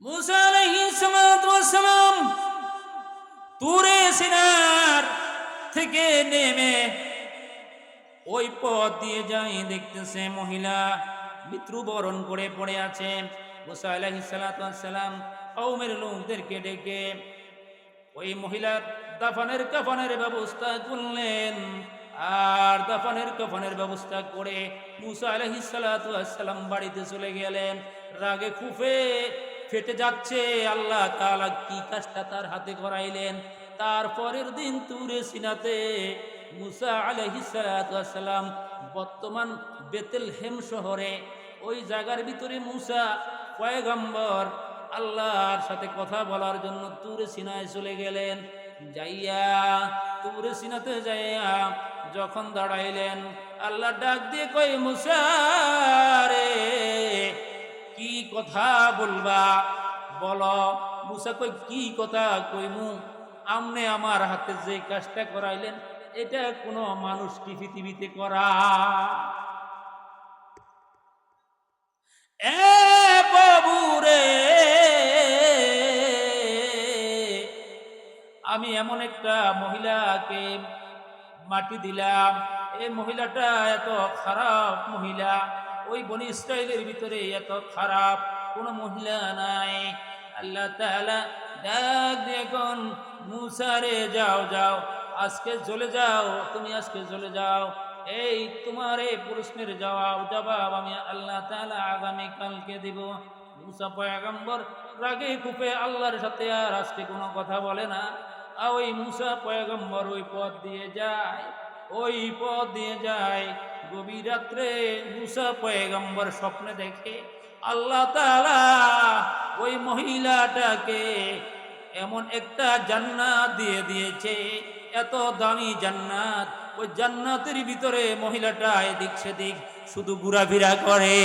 মুসা আলাইহিস সালাতু ওয়াস সালাম তুরে সিনার থেকে নেমে ওই পথ দিয়ে যায়, দেখতেছে মহিলা মৃত্যুবরণ করে পড়ে আছে। মুসা আলাইহিস সালাতু ওয়াস সালাম কওমের লোকদেরকে ডেকে ওই মহিলার দাফনের কাফনের ব্যবস্থা করলেন। আর দাফনের কাফনের ব্যবস্থা করে মুসা আলাইহিস সালাতু ওয়াস সালাম বাড়িতে চলে গেলেন। রাগে খুফে ফেটে যাচ্ছে, আল্লাহ তাআলা কি কাজটা তার হাতে করাইলেন। তারপরের দিন তুরে সিনাতে মুসা আলাইহিস সালাতু ওয়াস সালাম বর্তমান বেতেলহেম শহরে ওই জায়গার ভিতরে মুসা পয়গম্বর আল্লাহর সাথে কথা বলার জন্য তুরে সিনায় চলে গেলেন। যাইয়া তুরে সিনাতে যাইয়া যখন দাঁড়াইলেন, আল্লাহ ডাক দিয়ে কই, মুসা রে কি কথা বলবা বলো। মুসা কই, কি কথা কইমু? আমনে আমার হাতে যে কাজটা করাইলেন এটা কোনো মানুষ কি পৃথিবীতে করা? এ বাবু রে, আমি এমন একটা মহিলাকে মাটি দিলাম, এই মহিলাটা এত খারাপ মহিলা, ওই বনি ইসরাইলের ভিতরে এত খারাপ কোন মহিলা নাই। আল্লাহ তাআলা ডাক দিয়ে কোন, মুসা রে যাও যাও, আজকে চলে যাও, তুমি আজকে চলে যাও। এই তোমার এই প্রশ্নের জবাব আমি আল্লাহ তাআলা আগামী কালকে দিব। মুসা পয়গম্বর রাগে খুপে আল্লাহর সাথে আর আজকে কোনো কথা বলে না। ওই মুসা পয়গম্বর ওই পথ দিয়ে যায়, ওই পথ দিয়ে যায়। গভীর রাত্রে মুসা পয়গম্বর স্বপ্নে দেখে আল্লাহ তাআলা ওই মহিলাটাকে এমন একটা জান্নাত দিয়ে দিয়েছে, এত দামি জান্নাত। ওই জান্নাতের ভিতরে মহিলাটা এদিক সেদিক শুধু ঘোরাফেরা করে।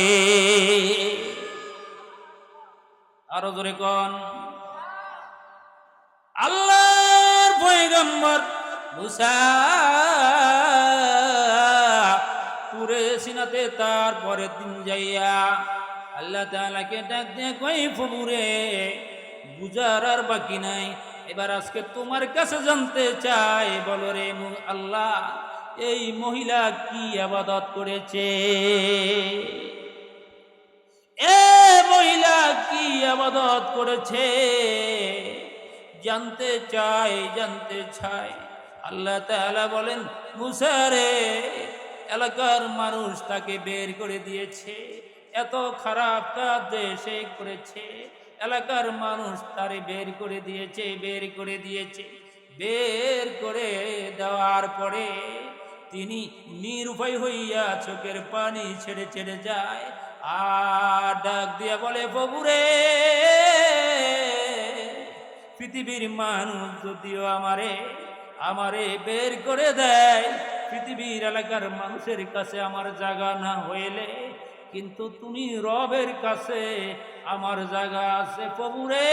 আরো জোরে কোন, আল্লাহর পয়গম্বর মুসা তুরে সিনাতে তার পরের দিন যাইয়া আল্লাহ তাআলাকে ডাক দিয়ে কই, ফুবুরে বুঝার আর বাকি নাই, এবার আজকে তোমার কাছে জানতে চাই, বলো রে আল্লাহ এই মহিলা কি ইবাদত করেছে? এ মহিলা কি ইবাদত করেছে জানতে চাই, জানতে চাই। আল্লাহ তাআলা বলেন, মুসা রে এলাকার মানুষ তাকে বের করে দিয়েছে, এত খারাপ কাজ সে করেছে, এলাকার মানুষ তারে বের করে দিয়েছে, বের করে দিয়েছে। বের করে দেওয়ার পরে তিনি নিরুপায় হইয়া চোখের পানি ছেড়ে ছেড়ে যায় আর ডাক দিয়া বলে, ববুরে পৃথিবীর মানুষ যদিও আমারে বের করে দেয়, পৃথিবীর এলাকার মানুষের কাছে আমার জায়গা না হইলে কিন্তু তুমি রবের কাছে আমার জায়গা আছে। প্রভুরে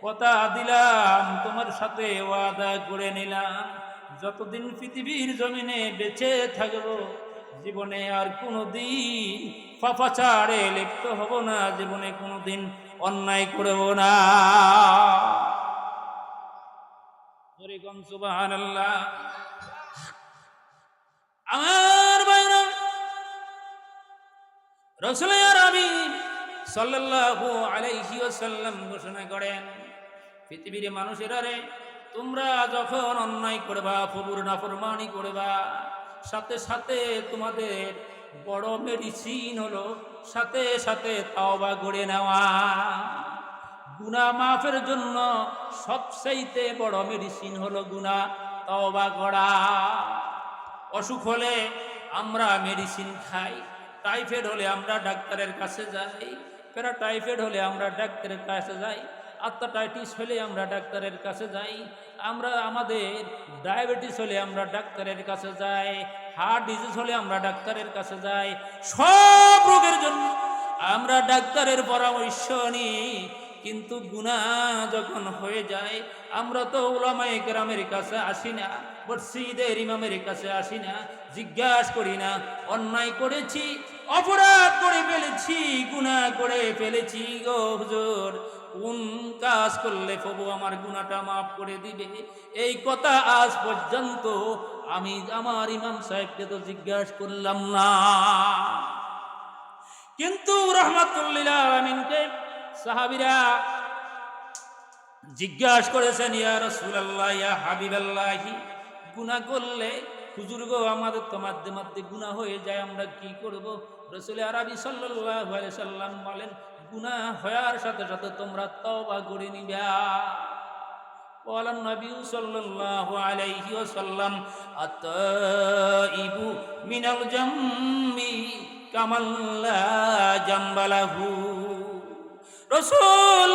কথা দিলাম, তোমার সাথে ওয়াদা করে নিলাম, যতদিন পৃথিবীর জমিনে বেঁচে থাকবো জীবনে আর কোনোদিন পাপাচারে লিপ্ত হব না, জীবনে কোনোদিন অন্যায় করব না। সুবহানাল্লাহ। আমার ভাইরা, রাসূল আরবি সাল্লাল্লাহু আলাইহি ওয়াসাল্লাম ঘোষণা করেন, পৃথিবীর মানুষেরা রে, তোমরা যখন অন্যায় করবা, প্রভুর নাফরমানি করবা, সাথে সাথে তোমাদের বড় মেডিসিন হলো সাথে সাথে তওবা করে নেওয়া। গুনাহ মাফের জন্য সবচাইতে বড় মেডিসিন হলো গুনাহ তওবা করা। অসুখ হলে আমরা মেডিসিন খাই, টাইফয়েড হলে আমরা ডাক্তারের কাছে যাই, প্যারাটাইফয়েড হলে আমরা ডাক্তারের কাছে যাই, আত্মাটাইটিস হলে আমরা ডাক্তারের কাছে যাই, আমাদের ডায়াবেটিস হলে আমরা ডাক্তারের কাছে যাই, হার্ট ডিজিজ হলে আমরা ডাক্তারের কাছে যাই। সব রোগের জন্য আমরা ডাক্তারের পরামর্শ নিই, কিন্তু গুনাহ যখন হয়ে যায় আমরা তো উলামায়ে কেরামের কাছে আসি না, মসজিদের ইমামের কাছে আসি না, জিজ্ঞাসা করি না অন্যায় করেছি, অপরাধ করে ফেলেছি, বেশি গুনাহ করে ফেলেছি গো হুজুর, কোন কাজ করলে প্রভু আমার গুনাহটা মাফ করে দিবে? এই কথা আজ পর্যন্ত আমি আমার ইমাম সাহেবকে তো জিজ্ঞাসা করলাম না। কিন্তু রাহমাতুল লিল আলামিনকে সাহাবীরা জিজ্ঞাসা করেছেন, ইয়া রাসূলুল্লাহ, ইয়া হাবিবাল্লাহ, গুনাহ করলে হুজুর গো আমাদের তো মধ্যে মধ্যে গুনাহ হয়ে যায়, আমরা কি করব? রাসূল আরবি সাল্লাল্লাহু আলাইহি সাল্লাম বলেন, গুনাহ হওয়ার সাথে সাথে তোমরা তওবা করে নিবা। বলেন নবী সাল্লাল্লাহু আলাইহি ওয়াসাল্লাম, আত-তাইবু মিনাল জামবি কামান লা জামবালাহু। রাসূল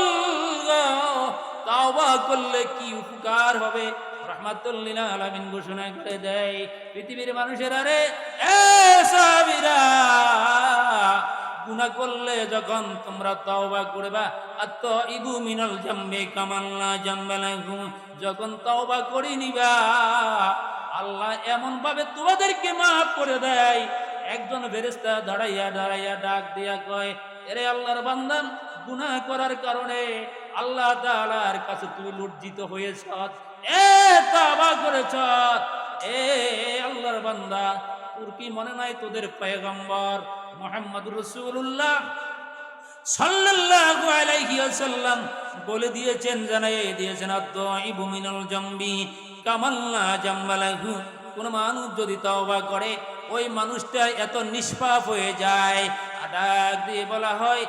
তাওবা করলে কি উপকার হবে? রাহমাতুল লিল আলামিন ঘোষণা করে দেয়, পৃথিবীর মানুষেরা রে, এ সাহাবীরা, গুনাহ করলে যখন তোমরা তাওবা করবা, আত-তাইবু মিনাল জামবি কামান লা জামবালাহু, যখন তাওবা করে নিবা, আল্লাহ এমন ভাবে তোমাদেরকে মাফ করে দেয়। একজন ফেরেশতা দাঁড়াইয়া দাঁড়াইয়া ডাক দিয়া কয়, এরে আল্লাহর বান্দা, গুনাহ করার কারণে আল্লাহ তাআলার কাছে তুমি লজ্জিত হয়েছ, এ তওবা করেছ, এ আল্লাহর বান্দা, তোর কি মনে নাই তোদের পয়গম্বর মুহাম্মদুর রাসূলুল্লাহ সাল্লাল্লাহু আলাইহি ওয়াসাল্লাম বলে দিয়েছেন, জানাই দিয়েছেন, আত-তাইবু মিনাল জামবি কামান লা জামবালাহু। কোন মানুষ যদি তওবা করে, ওই মানুষটা এত নিষ্পাপ হয়ে যায়, ডাক দিয়ে বলা হয়,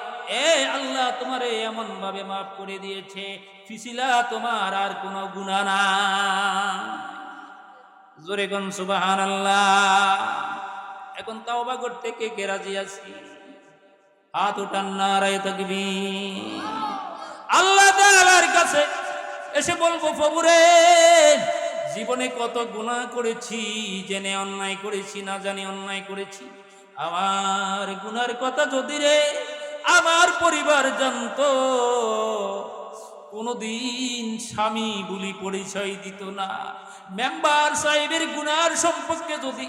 এ আল্লাহ তোমারে এমন ভাবে মাফ করে দিয়েছে, ফিসিলা তোমার আর কোনো গুনাহ নাই। জোরে কোন সুবহানাল্লাহ। এখন তওবা করতে কে কে রাজি আছি? হাত উঠান, নারায়ে তাকবীর। আল্লাহ তাআলার কাছে এসে বলবো, প্রভু রে, জীবনে কত গুনাহ করেছি, জেনে অন্যায় করেছি, না জানি অন্যায় করেছি, আমার গুনার কথা যদি রে আমার পরিবার জানতো, কোনদিন স্বামী বলি পরিচয় দিত না। মেম্বার সাহেবের গুনার সম্পর্কে যদি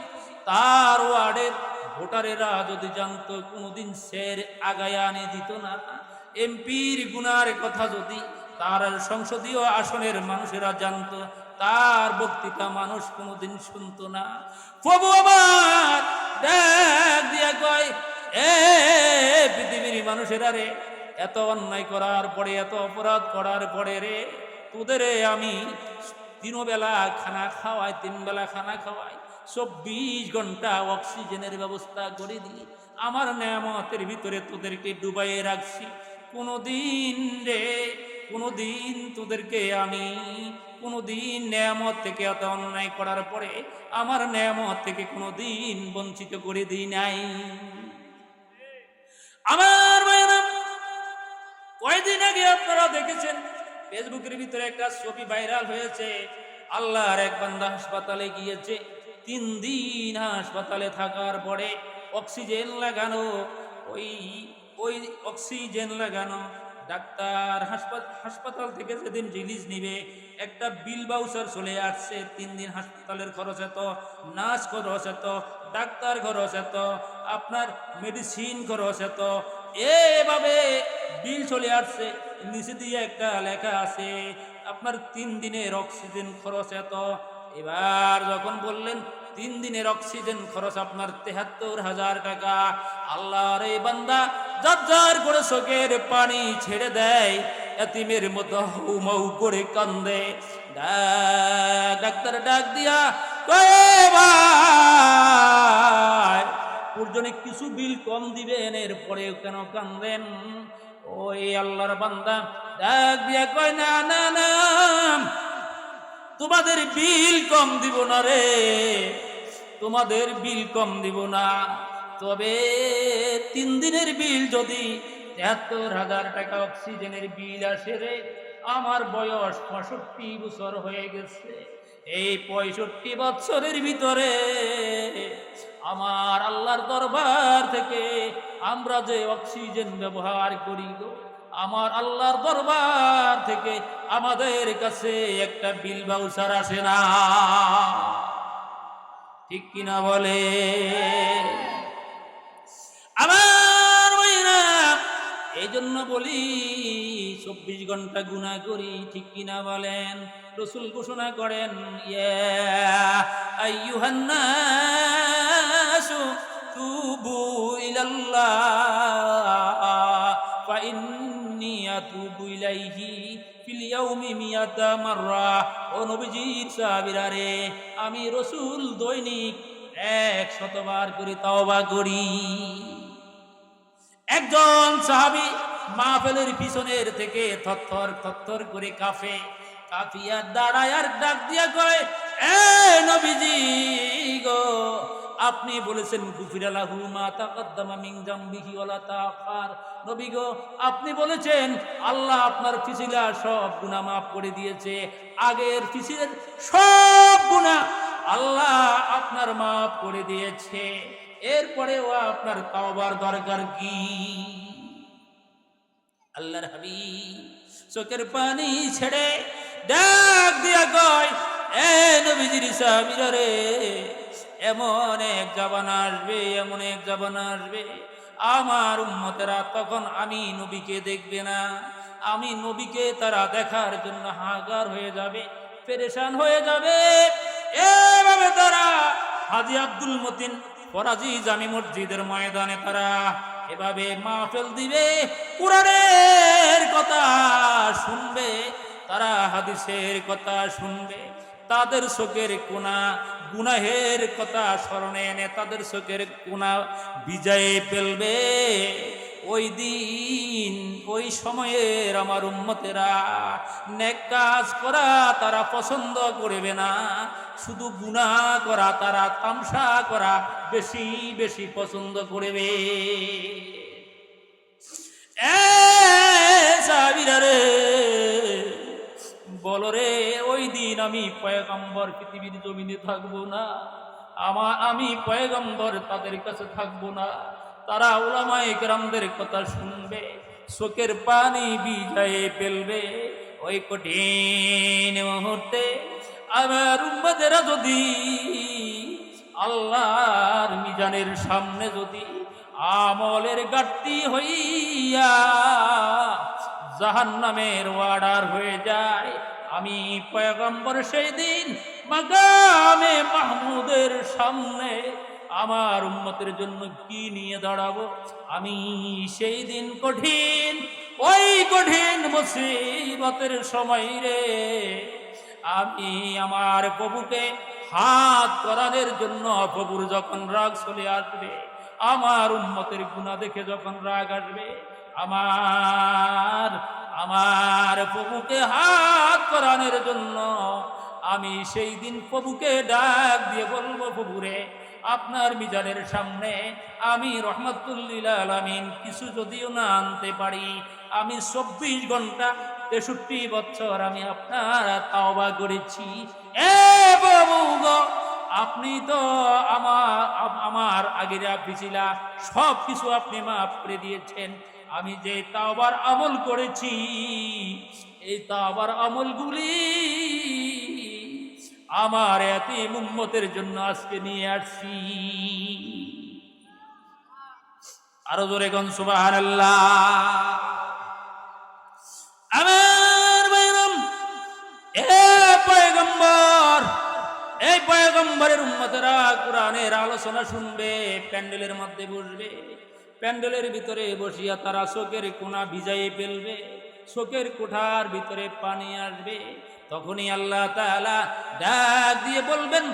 তার ওয়ার্ডের ভোটারেরা যদি জানতো, কোনদিন শের আগায় আনে দিত না। এমপির গুনার কথা যদি তার সংসদীয় আসনের মানুষেরা জানতো, তার বক্তৃতা মানুষ কোনদিন শুনতো না। প্রভু আমার ডাক দিয়া কয়, এ পৃথিবীর মানুষেরা রে, এত অন্যায় করার পরে, এত অপরাধ করার পরে রে, তোদের আমি 3 বেলা খানা খাওয়াই, 3 বেলা খানা খাওয়াই, 24 ঘন্টা অক্সিজেনের ব্যবস্থা করে দিই, আমার নেয়ামতের ভিতরে তোদেরকে ডুবাইয়ে রাখছি। কোনদিন রে, কোনদিন তোদেরকে আমি কোনদিন নেয়ামত থেকে, এত অন্যায় করার পরে আমার নেয়ামত থেকে কোনদিন বঞ্চিত করে দিই নাই। আমার ভাইরা, কয়েকদিন আগে আপনারা দেখেছেন ফেসবুকের ভিতরে একটা ছবি ভাইরাল হয়েছে। আল্লাহর এক বান্দা হাসপাতালে গিয়েছে, 3 দিন হাসপাতালে থাকার পরে অক্সিজেন লাগানো, ওই অক্সিজেন লাগানো ডাক্তার হাসপাতাল থেকে যেদিন রিলিজ নিবে, একটা বিল বাউচার চলে আসছে। 3 দিন হাসপাতালের খরচ এত, নার্স খরচ এত, ডাক্তার খরচ এত, আপনার মেডিসিন খরচ এত, এভাবে বিল চলে আসছে। নিচে দিয়ে একটা লেখা আছে, আপনার 3 দিনের অক্সিজেন খরচ এত। এবার যখন বললেন 3 দিনের অক্সিজেন খরচ আপনার 73,000 টাকা, আল্লাহর এই বান্দা জাজ্জার করে চোখের পানি ছেড়ে দেয়, এতিমের মতো হুমৌ করে কান্দে। ডাক্তার ডাক দিয়া কয়ে, ভাই ওর জন্য কিছু বিল কম দিবেন, এরপরে কেন কান্দেন? ওই আল্লাহর বান্দা ডাক দিয়া কয়, না না না, তোমাদের বিল কম দিব না রে, তোমাদের বিল কম দিব না, তবে 3 দিনের বিল যদি 73,000 টাকা অক্সিজেনের বিল আসে রে, আমার বয়স 65 বছর হয়ে গেছে, এই 65 বছরের ভিতরে আমার আল্লাহর দরবার থেকে আমরা যে অক্সিজেন ব্যবহার করি গো, আমার আল্লাহর দরবার থেকে আমাদের কাছে একটা বিল বাউচার আসে না। ঠিক কিনা বলে? আমার ভাইরা, এজন্য বলি 24 ঘন্টা গুনাহ করি, ঠিক কিনা বলেন? রাসূল ঘোষণা করেন, ইয়া আইয়ুহান নাসু তুবু ইলাল্লাহ ফা ইন্নী আতুবু ইলাইহি ফিল ইয়াউমি মিয়াতা মাররা। ও নবীজির সাহাবীরা রে, আমি রাসূল দৈনিক 100 বার করে তওবা করি। একজন সাহাবী মাহফিলের পিছনের থেকে থরথর থরথর করে কাফিয়া দাঁড়ায় আর ডাক দিয়া কয়, এ নবীজি গো, আপনি বলেছেন গুফিরা লাহু মা তাকদ্দামা মিন জামবিহি ওয়ালা তাআখার। নবী গো, আপনি বলেছেন আল্লাহ আপনার পিছলা সব গুনাহ মাফ করে দিয়েছে, আগের পিছলের সব গুনাহ আল্লাহ আপনার মাফ করে দিয়েছে, এরপরেও আপনার তওবার দরকার কি? আল্লাহর হাবিব চোখের পানি ছেড়ে ডাক দিয়া কয়, এ নবীজির সাহাবীরা রে, এমন এক জামানা আসবে, এমন এক জামানা আসবে, আমার উম্মতেরা তখন আমি নবীকে দেখবে না, আমি নবীকে তারা দেখার জন্য হাহাকার হয়ে যাবে, পেরেশান হয়ে যাবে। এভাবে তারা হাজী আব্দুল মতিন ফরাজি জামি মসজিদের ময়দানে তারা এভাবে মাহফিল দিবে, কুরআনের কথা শুনবে, তারা হাদিসের কথা শুনবে, তাদের চোখের কোনা গুনাহের কথা স্মরণে এনে তাদের চোখের কোনা ভিজায়ে ফেলবে। ওই দিন ওই সময়ের আমার উম্মতেরা নেক কাজ করা তারা পছন্দ করবে না, শুধু গুনাহ করা, তারা তামসা করা বেশি বেশি পছন্দ করবে। সাহাবীরা রে, বলো রে, ওই দিন আমি পয়গম্বর পৃথিবীর জমিনে থাকবো না, আমি পয়গম্বর তাদের কাছে থাকবো না, তারা উলামায়ে কেরামদের কথা শুনবে, চোখের পানি ভিজায়ে ফেলবে। ওই কঠিন মুহূর্তে আমার উম্মতেরা যদি আল্লাহর মিজানের সামনে যদি আমলের ঘাটতি হইয়া জাহান্নামের ওয়ার্ডার হয়ে যায়, আমি পয়গম্বর সেই দিন মাকামে মাহমুদের সামনে আমার উম্মতের জন্য কি নিয়ে দাঁড়াবো? আমি সেই দিন ওই কঠিন মুসিবতের সময় রে, আমি আমার প্রভুকে হাত করানোর জন্য, প্রভুর যখন রাগ চলে আসবে, আমার উম্মতের গুনাহ দেখে যখন রাগ আসবে, আমার প্রভুকে হাত করানোর জন্য আমি সেই দিন প্রভুকে ডাক দিয়ে বলবো, প্রভুরে আপনার মিজানের সামনে আমি রহমাতুল্লিল আলামিন কিছু যদিও না আনতে পারি, আমি 24 ঘন্টা 63 বছর আমি আপনার তাওবা করেছি। এ প্রভু গো, আপনি তো আমার আগেরা পিছিলা সব কিছু আপনি মাফ করে দিয়েছেন, আমি যে তাওবার আমল করেছি এই তাওবার আমলগুলি আমার এতিম উম্মতের জন্য আজকে নিয়ে আসছি। আরো জোরে কোন সুবহানাল্লাহ। আমার ভাইরাম, এই পয়গম্বরের উম্মতেরা কোরআনের আলোচনা শুনবে, প্যান্ডেলের মধ্যে বসবে, প্যান্ডেলের ভিতরে বসিয়া তারা চোখের কোনা ভিজাইয়ে ফেলবে, চোখের কোঠার ভিতরে পানি আসবে, তখনই আল্লাহ তাআলা ডাক দিয়ে বলবেন,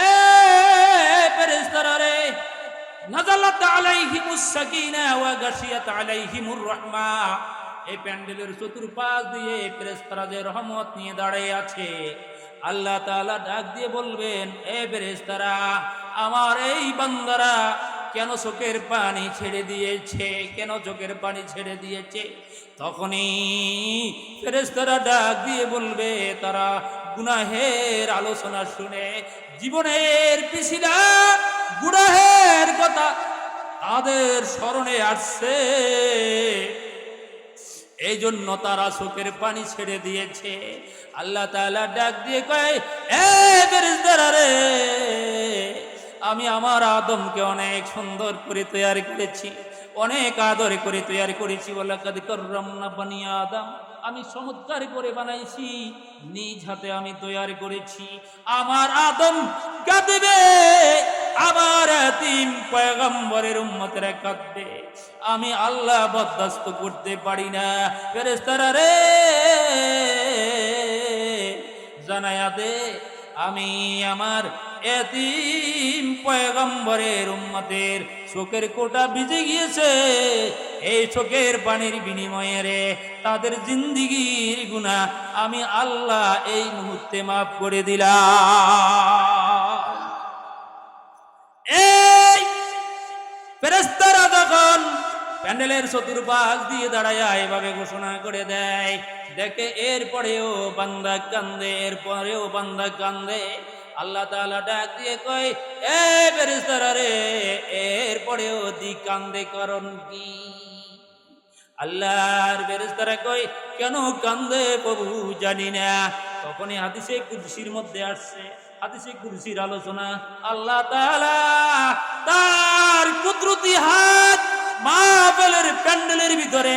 এ ফেরেশতারা রে, নাযালাত আলাইহিমুস সাকিনা ওয়া গাশিয়াত আলাইহিমুর রাহমা। এই প্যান্ডেলের চতুর্পাশ দিয়ে ফেরেশতারা যে রহমত নিয়ে দাঁড়িয়ে আছে, আল্লাহ তাআলা ডাক দিয়ে বলবেন, এ ফেরেশতারা, আমার এই বান্দারা কেন চোখের পানি ছেড়ে দিয়েছে, কেন চোখের পানি ছেড়ে দিয়েছে? তখনই ফেরেশতারা ডাক দিয়ে বলবে, তারা গুনাহের আলোচনা শুনে জীবনের পিছিলা গুনাহের কথা তাদের স্মরণে আসছে, এই জন্য তারা চোখের পানি ছেড়ে দিয়েছে। আল্লাহ তাআলা ডাক দিয়ে কয়, এ ফেরেশতারা রে, আমি আমার আদমকে অনেক সুন্দর করে তৈরি করেছি, অনেক আদর করে তৈরি করেছি, ওয়ালাকাদ কাররামনা বানি আদম, আমি চমৎকার করে বানাইছি, নিজ হাতে আমি তৈরি করেছি। আমার আদম কাঁদবে, আমার এতিম পয়গম্বরের উম্মতেরা কাঁদবে, আমি আল্লাহ বরদাস্ত করতে পারি না। ফেরেশতারা রে জানায়া দে, আমি আমার এতিম পয়গম্বরের উম্মতের চোখের কোটা ভিজে গিয়েছে, এই চোখের পানির বিনিময়ে রে তাদের জিন্দিগির গুনাহ আমি আল্লাহ এই মুহূর্তে মাফ করে দিলাম। এই ফেরেশতারা যখন প্যান্ডেলের চতুর্পাশ দিয়ে দাঁড়ায় এভাবে ঘোষণা করে দেয়, দেখে এরপরেও বান্দা কান্দে, এরপরেও বান্দা কান্দে, আল্লাহ তাআলা ডাক দিয়ে কয়, এ ফেরেশতারা রে, এরপরেও দি কান্দে কারণ কি? আল্লাহর ফেরেশতারা কয়, কেন কান্দে প্রভু জানি না। তখনই হাদিসে কুদসির মধ্যে আসছে, হাদিসে কুদসির আলোচনা, আল্লাহ তাআলা তার কুদরতি হাত মাহফিলের প্যান্ডেলের ভিতরে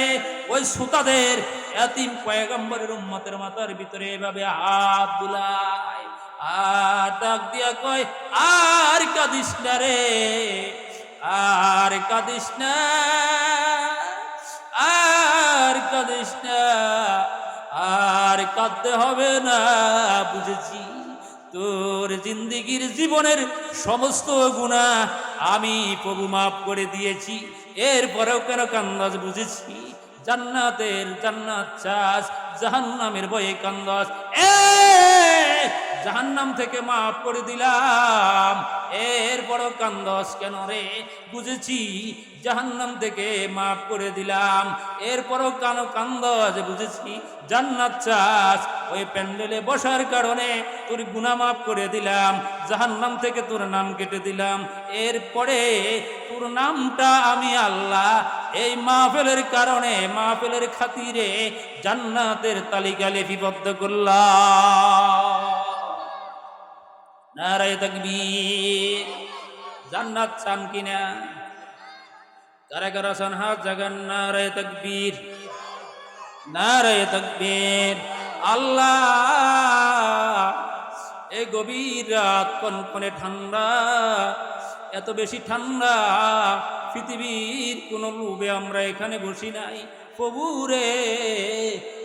ওই শ্রোতাদের এতিম পয়গম্বরের উম্মতের মাথার ভিতরে এভাবে হাত বুলায় আর ডাক দিয়া কয়, আর কাঁদিস না রে, আর কাঁদিস না, আর কাঁদিস না, আর কাঁদতে হবে না, বুঝেছি তোর জিন্দিগির জীবনের সমস্ত গুনাহ আমি প্রভু মাফ করে দিয়েছি, এরপরেও কেন কান্দাস বুঝেছি, জান্নাত চাস, জাহান্নামের ভয়ে কান্দাস, জাহান্নাম থেকে মাফ করে দিলাম, এরপরও কান্দাস কেন রে, বুঝেছি জাহান্নাম থেকে মাফ করে দিলাম, এরপরও কেন কান্দাস, বুঝেছি জান্নাত চাস, ওই প্যান্ডেলে বসার কারণে তোর গুনাহ মাফ করে দিলাম, জাহান্নাম থেকে তোর নাম কেটে দিলাম, এরপরে তোর নামটা আমি আল্লাহ এই মাহফিলের কারণে, মাহফিলের খাতিরে জান্নাতের তালিকা লিপিবদ্ধ করলাম। নারায়ে তাকবীর। জান্নাত চান কিনা? কারা কারা চান হাত জাগান, নারায়ে তাকবীর, নারায়ে তাকবীর। আল্লাহ এই গভীর রাত কনকনে ঠান্ডা, এত বেশি ঠান্ডা, পৃথিবীর কোন লোভে আমরা এখানে বসি নাই, প্রভু রে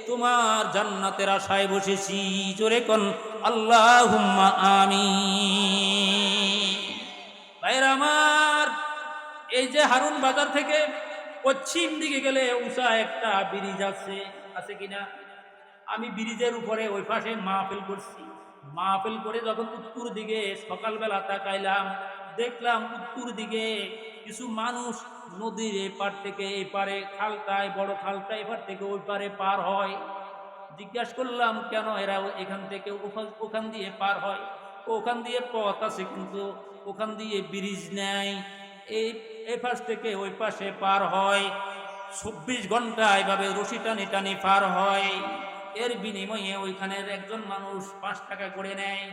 তোমার জান্নাতের আশায় বসেছি, জোরে কোন আল্লাহুম্মা আমিন। ভাইরা আমার, এই যে হারুন বাজার থেকে পশ্চিম দিকে গেলে উঁচা একটা ব্রিজ আছে, আছে কিনা? আমি ব্রিজের উপরে ওই পাশে মাহফিল করছি, মাহফিল করে যখন উত্তর দিকে সকালবেলা তাকাইলাম, দেখলাম উত্তর দিকে কিছু মানুষ নদীর এপার থেকে এপারে, খালটায় বড় খালটা এপার থেকে ওই পারে পার হয়। জিজ্ঞাসা করলাম কেন এরা এখান থেকে ওখান দিয়ে পার হয়? ওখান দিয়ে পথ আছে কিন্তু ওখান দিয়ে ব্রিজ নেই, এই পাশ থেকে ওই পাশে পার হয়, 24 ঘন্টা এভাবে রশি টানি টানি পার হয়, এর বিনিময়ে ওইখানের একজন মানুষ 5 টাকা করে নেয়।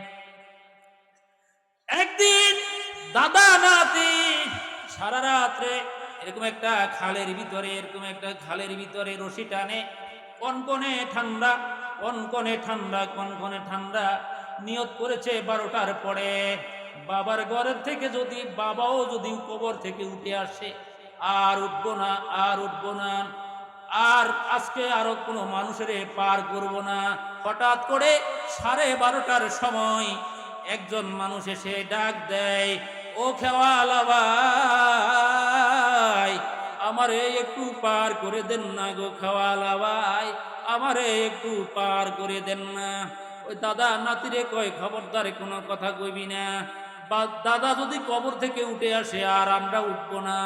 একদিন দাদা নাতি সারা রাত্রে এরকম একটা খালের ভিতরে রশি টানে, কনকনে ঠান্ডা, কনকনে ঠান্ডা, কনকনে ঠান্ডা, নিয়ত করেছে 12টার পরে বাবার ঘরের থেকে যদি, বাবাও যদি কবর থেকে উঠে আসে, আর উঠবো না, আর উঠবো না, আর আজকে আরো কোনো মানুষের পার করব না। হঠাৎ করে 12:30টার সময় একজন মানুষ এসে ডাক দেয়, ও খেওয়ালা ভাই, আমারে একটু পার করে দেন না গো, খেওয়ালা ভাই, আমারে একটু পার করে দেন না। ওই দাদা নাতিরে কয়, খবরদার কোনো কথা কইবি না, দাদা যদি কবর থেকে উঠে আসে আর আমরা উঠবো না,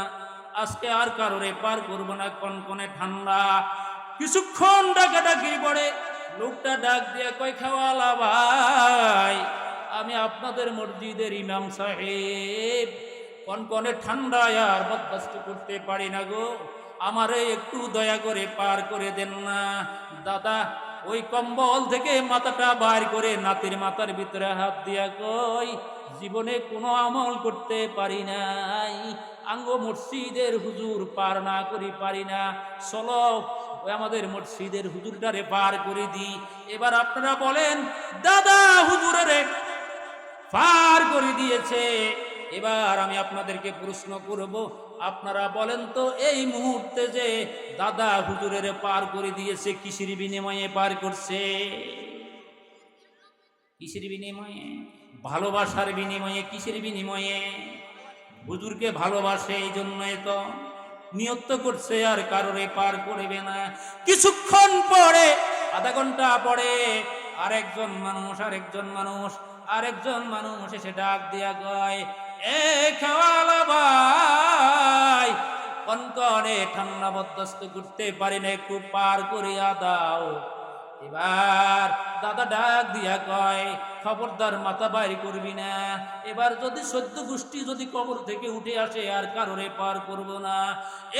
আজকে আর কারোরে পার করবো না, কনকনে ঠান্ডা। কিছুক্ষণ ডাকাডাকি পড়ে লোকটা ডাক দিয়ে কয়, খেওয়ালা ভাই, আমি আপনাদের মসজিদের ইমাম সাহেব, কনকনে ঠান্ডায় আর বরদাস্ত করতে পারি না গো, আমারে একটু দয়া করে পার করে দেন না। দাদা ওই কম্বল থেকে মাথাটা বাইর করে নাতির মাথার ভিতরে হাত দিয়া কই, জীবনে কোনো আমল করতে পারি নাই, আঙ্গ মসজিদের হুজুর পার না করি পারি না, চলো ওই আমাদের মসজিদের হুজুরটারে পার করে দি। এবার আপনারা বলেন, দাদা হুজুরের পার করে দিয়েছে। এবার আমি আপনাদেরকে প্রশ্ন করব, আপনারা বলেন তো এই মুহূর্তে যে দাদা হুজুরের পার করে দিয়েছে, কিসের বিনিময়ে পার করছে? কিসের বিনিময়ে? ভালোবাসার বিনিময়ে। কিসের বিনিময়ে? হুজুরকে ভালোবাসে, এই জন্যই তো নিয়ত করছে আর কারোরে পার করবে না। কিছুক্ষণ পরে, আধা ঘন্টা পরে আরেকজন মানুষ এসে ডাক দিয়া কয়, এ খেওয়ালা ভাই, কনকনে ঠান্ডা বরদাস্ত করতে পারি না, একটু পার করিয়া দাও। এবার দাদা ডাক দিয়া কয়, খবরদার মাথা বাইর করবি না, এবার যদি সদ্য গোষ্ঠী যদি কবর থেকে উঠে আসে আর কারোরে পার করব না।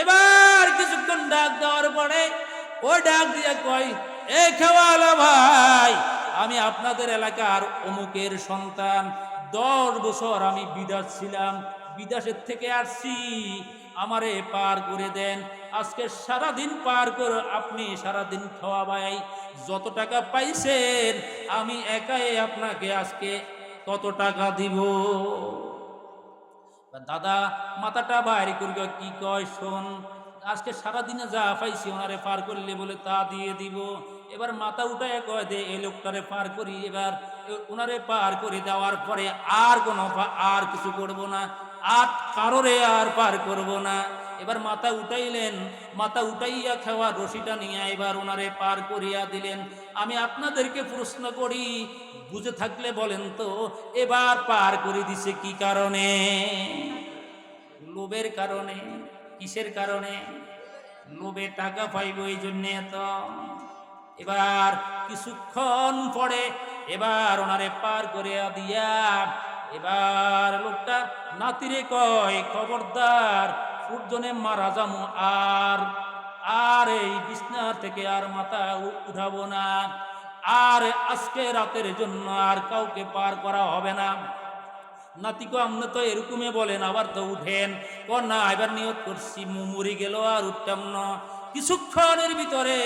এবার কিছুক্ষণ ডাক দেওয়ার পরে ওই ডাক দিয়া কয়, এ খেওয়ালা ভাই, আমি আপনাদের এলাকার অমুকের সন্তান, 10 বছর আমি বিদেশ ছিলাম, বিদেশের থেকে আসছি, আমারে পার করে দেন। আজকে সারাদিন পার করে আপনি সারাদিন খাওয়াবাই, যত টাকা পাইছেন আমি একাই আপনাকে আজকে কত টাকা দিব। দাদা মাথাটা বাইরে করিয়া কি কয়, শোন, আজকে সারাদিনে যা পাইছি ওনারে পার করলে বলে তা দিয়ে দিব। এবার মাথা উঠায় কয়, দে এই লোকটারে পার করি। এবার ওনারে পার করে দেওয়ার পরে আর কিছু করব না, আর কারোরে আর পার করব না। এবার মাথা উঠাইলেন, মাথা উঠাইয়া খাওয়া রশিটা নিয়ে এবার ওনারে পার করিয়া দিলেন। আমি আপনাদেরকে প্রশ্ন করি, বুঝে থাকলে বলেন তো, এবার পার করে দিছে কি কারণে? লোভের কারণে। কিসের কারণে? লোভে টাকা পাইব এই জন্যে তো। এবার কিছুক্ষণ পরে এবার ওনারে পার করিয়া দিয়া এবার লোকটা নাতিরে কয়, খবরদার সূর্যনে মারা যামু, আর এই বিছনার থেকে আর মাথা উঠাবো না, আর আজকে রাতের জন্য আর কাউকে পার করা হবে না। নাতিকে আপনি তো এরকমই বলেন, আবার তো উঠেন, না এবার নিয়ত করছি, মরি গেল আর উঠতাম না। কিছুক্ষণের ভিতরে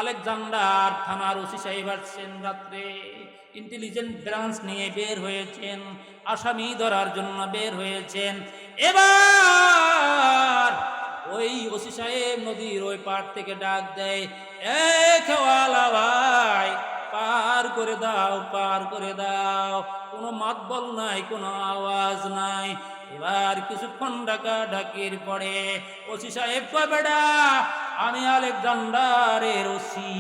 আলেকজান্ডার থানার ওসি সাহেব আসছেন, রাত্রে ইন্টেলিজেন্ট ব্রাঞ্চ নিয়ে বের হয়েছেন, আসামি ধরার জন্য বের হয়েছেন। এবার ওই ওসি সাহেব নদীর ওই পাড় থেকে ডাক দেয়, এ খেওয়ালা ভাই, পার করে দাও, পার করে দাও। কোনো মাতবল নাই, কোনো আওয়াজ নাই। এবার কিছুক্ষণ ডাকাডাকির পরে ওসি সাহেব কয়, বেটা আমি আলেকজান্ডারের ওসি,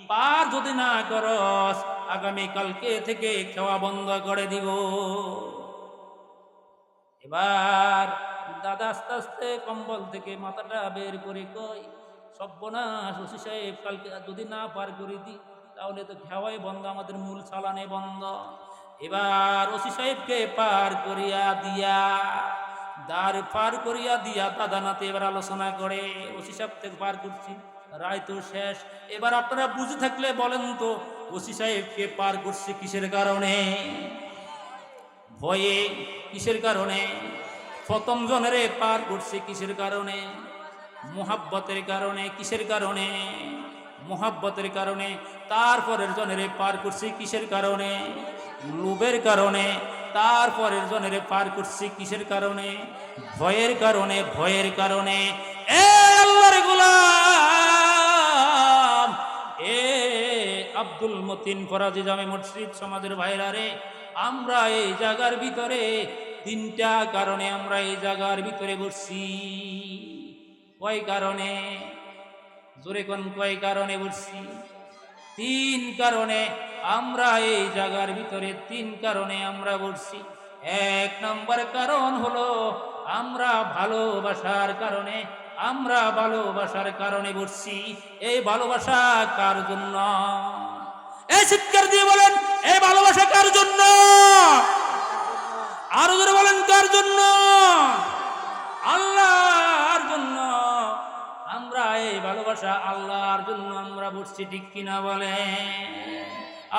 পার যদি না করস আগামী কালকে থেকে খাওয়া বন্ধ করে দিব। এবার দাদা আস্তে আস্তে কম্বল থেকে মাথাটা বের করে কই, সর্বনাশ, ওসি সাহেব কালকে যদি না পার করে দিই তাহলে তো খাওয়াই বন্ধ, আমাদের মূল চালানে বন্ধ। এবার ওসি সাহেবকে পার করিয়া দিয়া দাদা নাতে এবার আলোচনা করে, ওসি সাহেব থেকে পার করছি, রায় তো শেষ। এবার আপনারা বুঝে থাকলে বলেন তো, ওসি সাহেবকে পার করছে কিসের কারণে? ভয়ে। কিসের কারণে? প্রথম জনেরে পার করছে কিসের কারণে? মুহাব্বতের কারণে। কিসের কারণে? মুহাব্বতের কারণে। তারপরের জনেরে পার করছে কিসের কারণে? লোভের কারণে। তারপরের জনেরে পার করছে কিসের কারণে? ভয়ের কারণে। ভয়ের কারণে। এ আল্লাহর গোলাম, এ আব্দুল মতিন ফরাজি জামে মসজিদ সমাজের ভাইরা রে, আমরা এই জায়গার ভিতরে 3টা কারণে আমরা এই জায়গার ভিতরে বসছি। কয় কারণে? জোরে কোন, কয় কারণে বসছি? 3 কারণে আমরা এই জায়গার ভিতরে 3 কারণে আমরা বসছি। 1 নম্বর কারণ হলো আমরা ভালোবাসার কারণে, আমরা ভালোবাসার কারণে বসছি। এই ভালোবাসা কার জন্য? এই চিৎকার দিয়ে বলেন, এই ভালোবাসা কার জন্য? আরো জোরে বলেন, কার জন্য? আল্লাহর জন্য আমরা এই ভালোবাসা আল্লাহর জন্য আমরা বসছি, ঠিক কিনা বলে?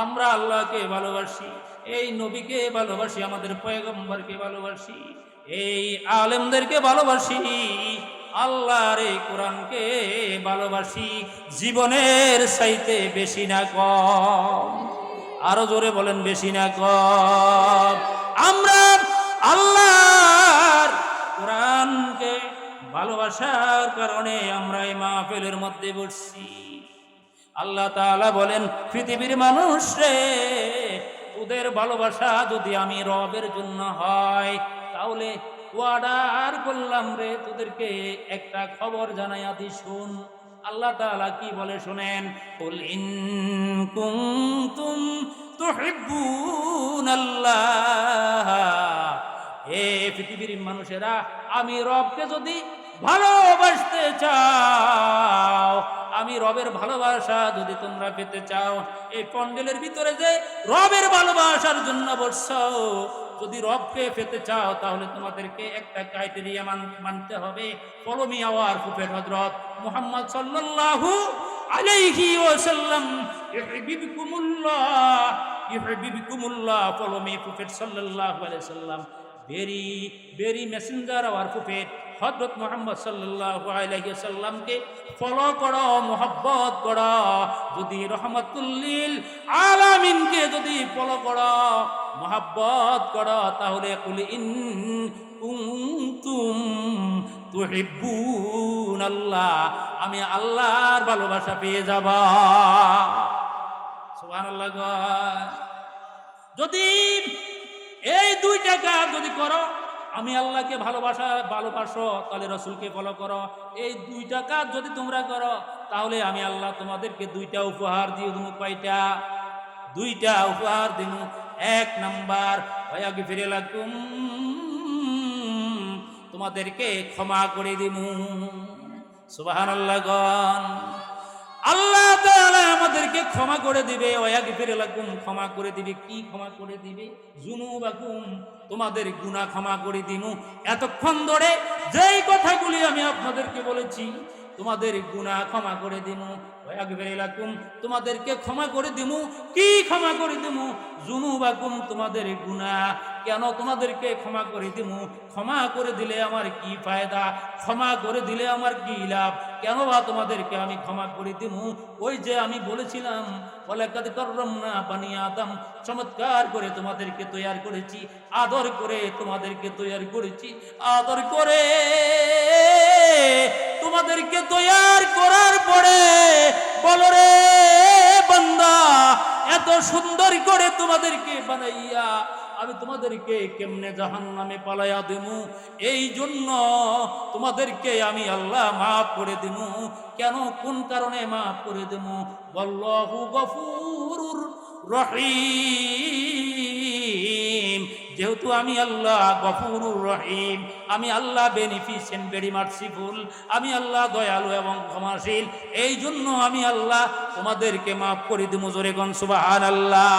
আমরা আল্লাহকে ভালোবাসি, এই নবীকে ভালোবাসি, আমাদের পয়গম্বরকে ভালোবাসি, এই আলেমদেরকে ভালোবাসি, আল্লাহর এই কোরআনকে ভালোবাসি জীবনের চাইতে বেশি না কম। আরো জোরে বলেন, বেশি না কম। আমরা আল্লাহর কোরআনকে ভালোবাসার কারণে আমরা এই মাহফিলের মধ্যে বসছি। আল্লাহ তাআলা বলেন, পৃথিবীর মানুষ রে, তোদের ভালোবাসা যদি আমি রবের জন্য হয়, তাহলে ওয়ার্ডার করলাম রে, তোদেরকে একটা খবর জানাইয়া দি, শুন। আল্লাহ তাআলা কি বলে শুনেন, কুল ইন কুনতুম তুহিব্বুনাল্লাহ, হে পৃথিবীর মানুষেরা, আমি রবকে যদি ভালোবাসতে চাও, আমি রবের ভালোবাসা যদি তোমরা পেতে চাও, এই প্যান্ডেলের ভিতরে যে রবের ভালোবাসার জন্য বসছো, যদি রবকে পেতে চাও, তাহলে তোমাদেরকে একটা ক্রাইটেরিয়া মানতে হবে। ফলো মি আওয়ার প্রফেট হযরত মুহাম্মদ সাল্লাল্লাহু আলাইহি ওয়াসাল্লাম, ইউহিব্বুকুমুল্লাহ ইউহিব্বুকুমুল্লাহ, ফলো মি প্রফেট সাল্লাল্লাহু আলাইহি ওয়াসাল্লাম, ভেরি মেসেঞ্জার আওয়ার প্রফেট হযরত মুহাম্মদ সাল্লাল্লাহু আলাইহি ওয়াসাল্লামকে ফলো করো, মোহাব্বত করো। যদি রহমাতুল লিল আলামিনকে যদি ফলো করো, মোহাব্বত করো, তাহলে কুল ইন কুনতুম তুহিব্বুনাল্লাহ, আমি আল্লাহর ভালোবাসা পেয়ে যাবা। সুবহানাল্লাহ। যদি এই দুইটা কাজ যদি করো, আমি আল্লাহকে ভালোবাসো, তাহলে রসুলকে ফলো করো, এই দুইটা কাজ যদি তোমরা করো, তাহলে আমি আল্লাহ তোমাদেরকে দুইটা উপহার দিয়ে দেবো। কয়টা? দুইটা উপহার দিব। এক নাম্বার, ওয়াগফির লাকুম, তোমাদেরকে ক্ষমা করে দিব। সুবহানাল্লাহ। আল্লাহ তাআলা আমাদেরকে ক্ষমা করে দিবে। ওয়াগফির লাকুম, ক্ষমা করে দিবে। কি ক্ষমা করে দিবে? যুনুবাকুম, তোমাদের গুনাহ ক্ষমা করে দিব। এতক্ষণ ধরে যেই কথাগুলি আমি আপনাদেরকে বলেছি, তোমাদের গুনাহ ক্ষমা করে দিব। ওয়াগফির লাকুম, তোমাদেরকে ক্ষমা করে দিব। কি ক্ষমা করে দিব? যুনুবাকুম, তোমাদের গুনাহ। কেন তোমাদেরকে ক্ষমা করে দিব? ক্ষমা করে দিলে আমার কি ফায়দা? ক্ষমা করে দিলে আমার কি লাভ? কেন বা তোমাদেরকে আমি ক্ষমা করে দিব? ওই যে আমি বলেছিলাম, ওয়ালাকাদ কাররামনা বানি আদম, চমৎকার করে তোমাদেরকে তৈয়ার করেছি, আদর করে তোমাদেরকে তৈয়ার করেছি, আদর করে তোমাদেরকে তৈয়ার করার পরে বলো রে বান্দা, এত সুন্দর করে তোমাদেরকে বানাইয়া আমি তোমাদেরকে কেমনে জাহান্নামে পালাইয়া দেবো? এই জন্য তোমাদেরকে আমি আল্লাহ মাফ করে দেব। কেন? কোন কারণে মাফ করে দেব? আল্লাহু গফুরুর রহিম, যেহেতু আমি আল্লাহ গফুরুর রহিম, আমি আল্লাহ বেনিফিসিয়েন্ট, ভেরি মার্সিফুল, আমি আল্লাহ দয়ালু এবং ক্ষমাশীল, এই জন্য আমি আল্লাহ তোমাদেরকে মাফ করে দেব। জোরে কোন সুবহানাল্লাহ।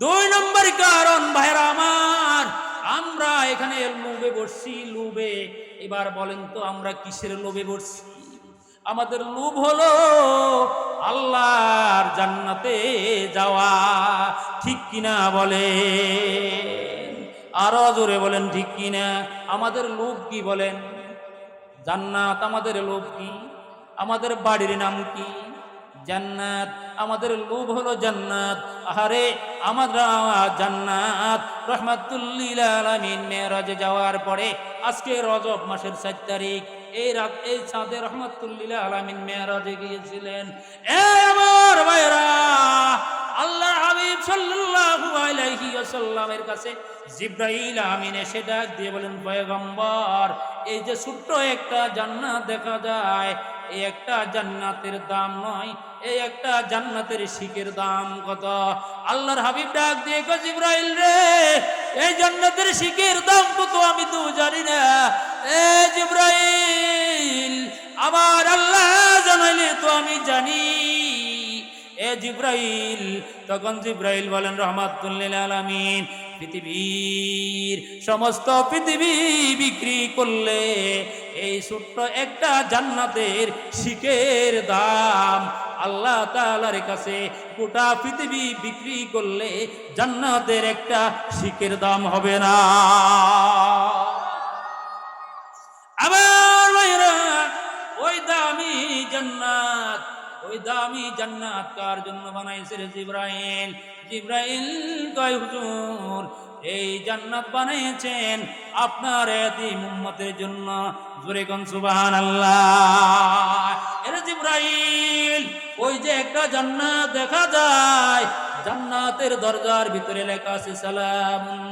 দুই নম্বর কারণ, ভাইরা আমার, আমরা এখানে লোভে বসছি, লোভে। এবার বলেন তো, আমরা কিসের লোভে বসছি? আমাদের লোভ হলো আল্লাহর জান্নাতে যাওয়া, ঠিক কিনা বলে? আরো জোরে বলেন, ঠিক কিনা? আমাদের লোভ কি বলেন? জান্নাত। আমাদের লোভ কি? আমাদের বাড়ির নাম কি? জান্নাত। আমাদের লোভ হলো জান্নাত। আহারে, আমরা জান্নাত রাহমাতুল লিল আলামিন মেরাজে যাওয়ার পরে, আজকে রজব মাসের 4 তারিখ, এই রাত, এই চাঁদে রাহমাতুল লিল আলামিন মেরাজে গিয়েছিলেন। আমার ভাইরা, আল্লাহর হাবিব সাল্লাল্লাহু আলাইহি ওয়াসাল্লামের কাছে জিবরাইল আমিন এসে ডাক দিয়ে বলেন, পয়গম্বর, এই যে ছোট্ট একটা জান্নাত দেখা যায়, এই একটা জান্নাতের দাম নয়, এই একটা জান্নাতের শিকের দাম কত? আল্লাহর হাবিব ডাক দিয়ে কয়, জিবরাইল রে, এই জান্নাতের শিকের দাম কত আমি তো জানি না। এ জিবরাইল, আমার আল্লাহ জানাইলে তো আমি জানি। এ জিবরাইল, তখন জিবরাইল বলেন, রাহমাতুল লিল আলামিন, পৃথিবীর সমস্ত পৃথিবী বিক্রি করলে এই ছোট্ট একটা জান্নাতের শিকের দাম আল্লাহ তাআলার কাছে গোটা পৃথিবী বিক্রি করলে জান্নাতের একটা শিকের দাম হবে না। আমার ভাইরা, ওই দামি জান্নাত কার জন্য বানাইছে জিবরাইল? জিবরাইল কয় হুজুর, এই জান্নাত বানিয়েছেন আপনার এতিম উম্মতের জন্য। জোরে কোন সুবহানাল্লাহ। এর জিবরাইল, ওই যে একটা জান্নাত দেখা যায়, জান্নাতের দরজার ভিতরে লেখা আছে সালামুন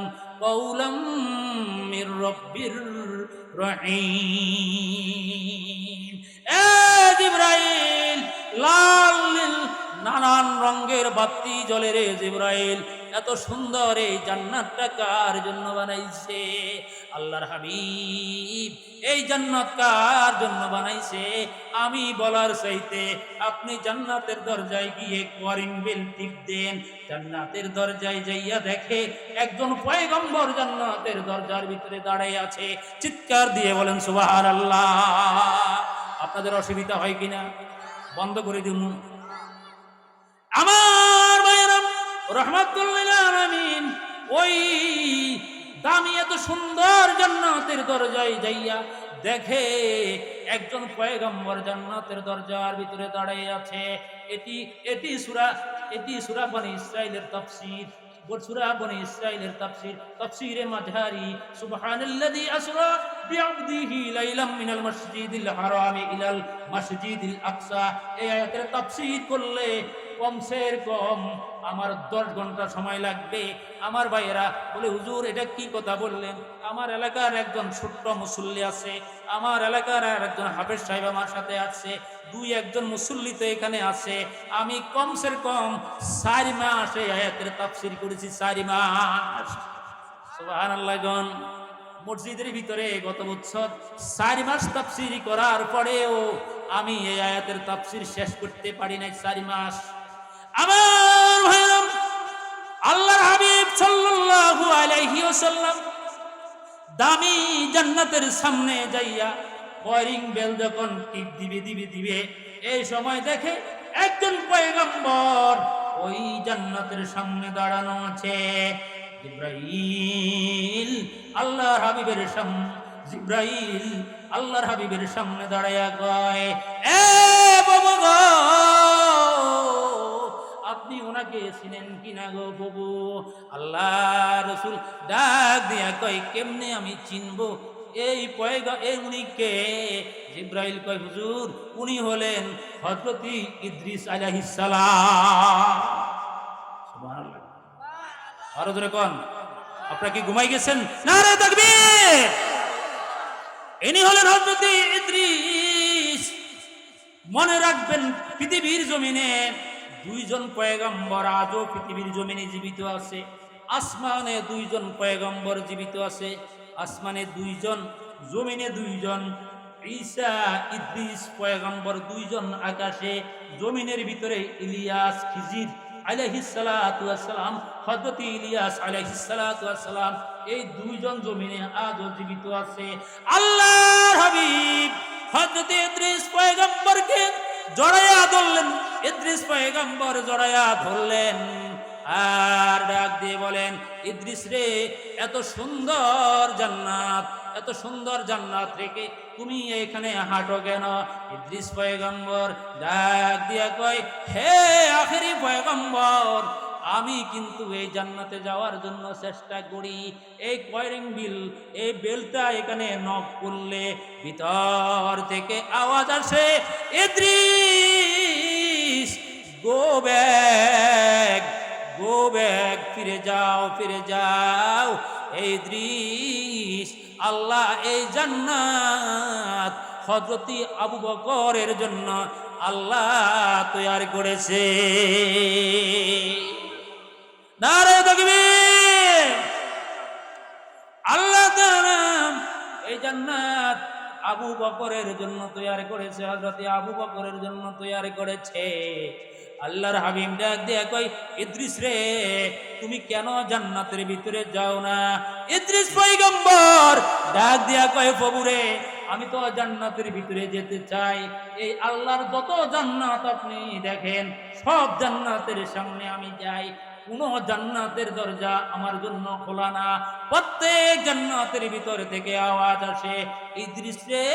কাওলাম মির রাব্বির রহিম। এ জিবরাইল, লাল নীল নানান রঙের বাতি জ্বলে রে জিবরাইল, এত সুন্দর এই জান্নাতটা কার জন্য বানাইছে? আল্লাহর হাবিব এই জান্নাত কার জন্য বানাইছে? আমি বলার চাইতে আপনি জান্নাতের দরজায় গিয়ে কলিং বেল টিপ দেন, জান্নাতের দরজায় যাইয়া দেখে একজন পয়গম্বর জান্নাতের দরজার ভিতরে দাঁড়ায় আছে। চিৎকার দিয়ে বলেন সুবহানাল্লাহ। আপনাদের অসুবিধা হয় কিনা? বন্ধ করে দিন। আমার ভাইরা, রাহমাতুল লিল আলামিন ওই দামি এত সুন্দর জান্নাতের দরজায় যাইয়া দেখে একজন পয়গম্বর জান্নাতের দরজার ভিতরে দাঁড়িয়ে আছে। এটি সূরা বনী ইসরাইলের তাফসীর। সূরা বনী ইসরাইলের তাফসীরে মাঝারি। সুবহানাল্লাযী আসরা বিআবদিহি লাইলাম মিনাল মাসজিদিল হারামি ইলাল মাসজিদিল আকসা। এই আয়াতের তাফসীর করলে কমসের কম আমার 10 ঘন্টা সময় লাগবে। আমার ভাইয়েরা বলে, হুজুর এটা কি কথা বললেন? আমার এলাকার একজন ছোট্ট মুসল্লি আছে, আমার এলাকার আর একজন হাফেজ সাহেব আমার সাথে আছে, 2-1 মুসল্লি তো এখানে আছে। আমি কমসের কম 4 মাস এই আয়াতের তাফসীর করেছি। 4 মাস। সুবহানাল্লাহ। মসজিদের ভিতরে গত বছর 4 মাস তাফসীর করার পরেও আমি এই আয়াতের তাফসীর শেষ করতে পারি নাই। 4 মাস। আমার ভাইরা, আল্লাহর হাবিব সাল্লাল্লাহু আলাইহি ওয়াসাল্লাম দামি জান্নাতের সামনে যাইয়া কলিং বেল যখন টিপ দিবে এই সময় দেখে একজন পয়গম্বর ওই জান্নাতের সামনে দাঁড়ানো আছে। জিবরাইল আল্লাহর হাবিবের সামনে দাঁড়াইয়া কয়, এ বাবা গো, আপনি ওনাকে চিনেন কিনা গো বাবু? আল্লাহ রাসূল ডাক দিয়া কয়, কেমনে আমি চিনবো? উনি কে? জিবরাইল কয়, হুজুর উনি হলেন হযরত ইদ্রিস আলাইহিস সালাম। সুবহানাল্লাহ। আরো জোরে কোন। আপনারা কি ঘুমাই গেছেন? নারে তাকবীর। ইনি হলেন হযরত ইদ্রিস। মনে রাখবেন, পৃথিবীর জমিনে 2 জন পয়গম্বর আজও পৃথিবীর জমিনে জীবিত আছে। আসমানে 2 জন পয়গম্বর জীবিত আছে। আসমানে 2 জন, জমিনে 2 জন। ঈসা ইদ্রিস পয়গম্বর 2 জন আকাশে, জমিনের ভিতরে ইলিয়াস খিজির আলাইহিস সালাতু ওয়াস সালাম, হযরত ইলিয়াস আলাইহিস সালাতু ওয়াস সালাম, এই 2 জন জমিনে আজও জীবিত আছে। আল্লাহর হাবিব হযরত ইদ্রিস পয়গম্বরকে জড়াইয়া ধরলেন। ইদ্রিস পয়গম্বর জড়াইয়া ধরলেন আর ডাক দিয়ে বলেন, ইদ্রিস রে, এত সুন্দর জান্নাত রেখে তুমি এখানে হাঁটো কেন? ইদ্রিস পয়গম্বর ডাক দিয়া কয়, হে আখেরি পয়গম্বর, আমি কিন্তু এই জান্নাতে যাওয়ার জন্য চেষ্টা করি। এই কলিং বেল, এই বেলটা এখানে নক করলে ভিতর থেকে আওয়াজ আসে, ইদ্রিস গো ব্যাক, ফিরে যাও। এই ইদ্রিস, আল্লাহ এই জান্নাত হযরত আবু বকরের জন্য আল্লাহ তৈরি করেছে। নারে তাকবীর। আল্লাহ তাআলা এই জান্নাত আবু বকরের জন্য তৈরি করেছে, হযরত আবু বকরের জন্য তৈরি করেছে। আল্লাহর হাবিব ডাক দিয়া কই, ইদ্রিস রে, তুমি কেন জান্নাতের ভিতরে যাও না? ইদ্রিস পয়গম্বর ডাক দিয়া কয়, প্রভু রে, আমি তো জান্নাতের ভিতরে যেতে চাই। এই আল্লাহর যত জান্নাত আপনি দেখেন, সব জান্নাতের সামনে আমি যাই, কোনো জান্নাতের দরজা আমার জন্য খোলা না। প্রত্যেক জান্নাতের ভিতর থেকে আওয়াজ আসে, ইদ্রিস রে,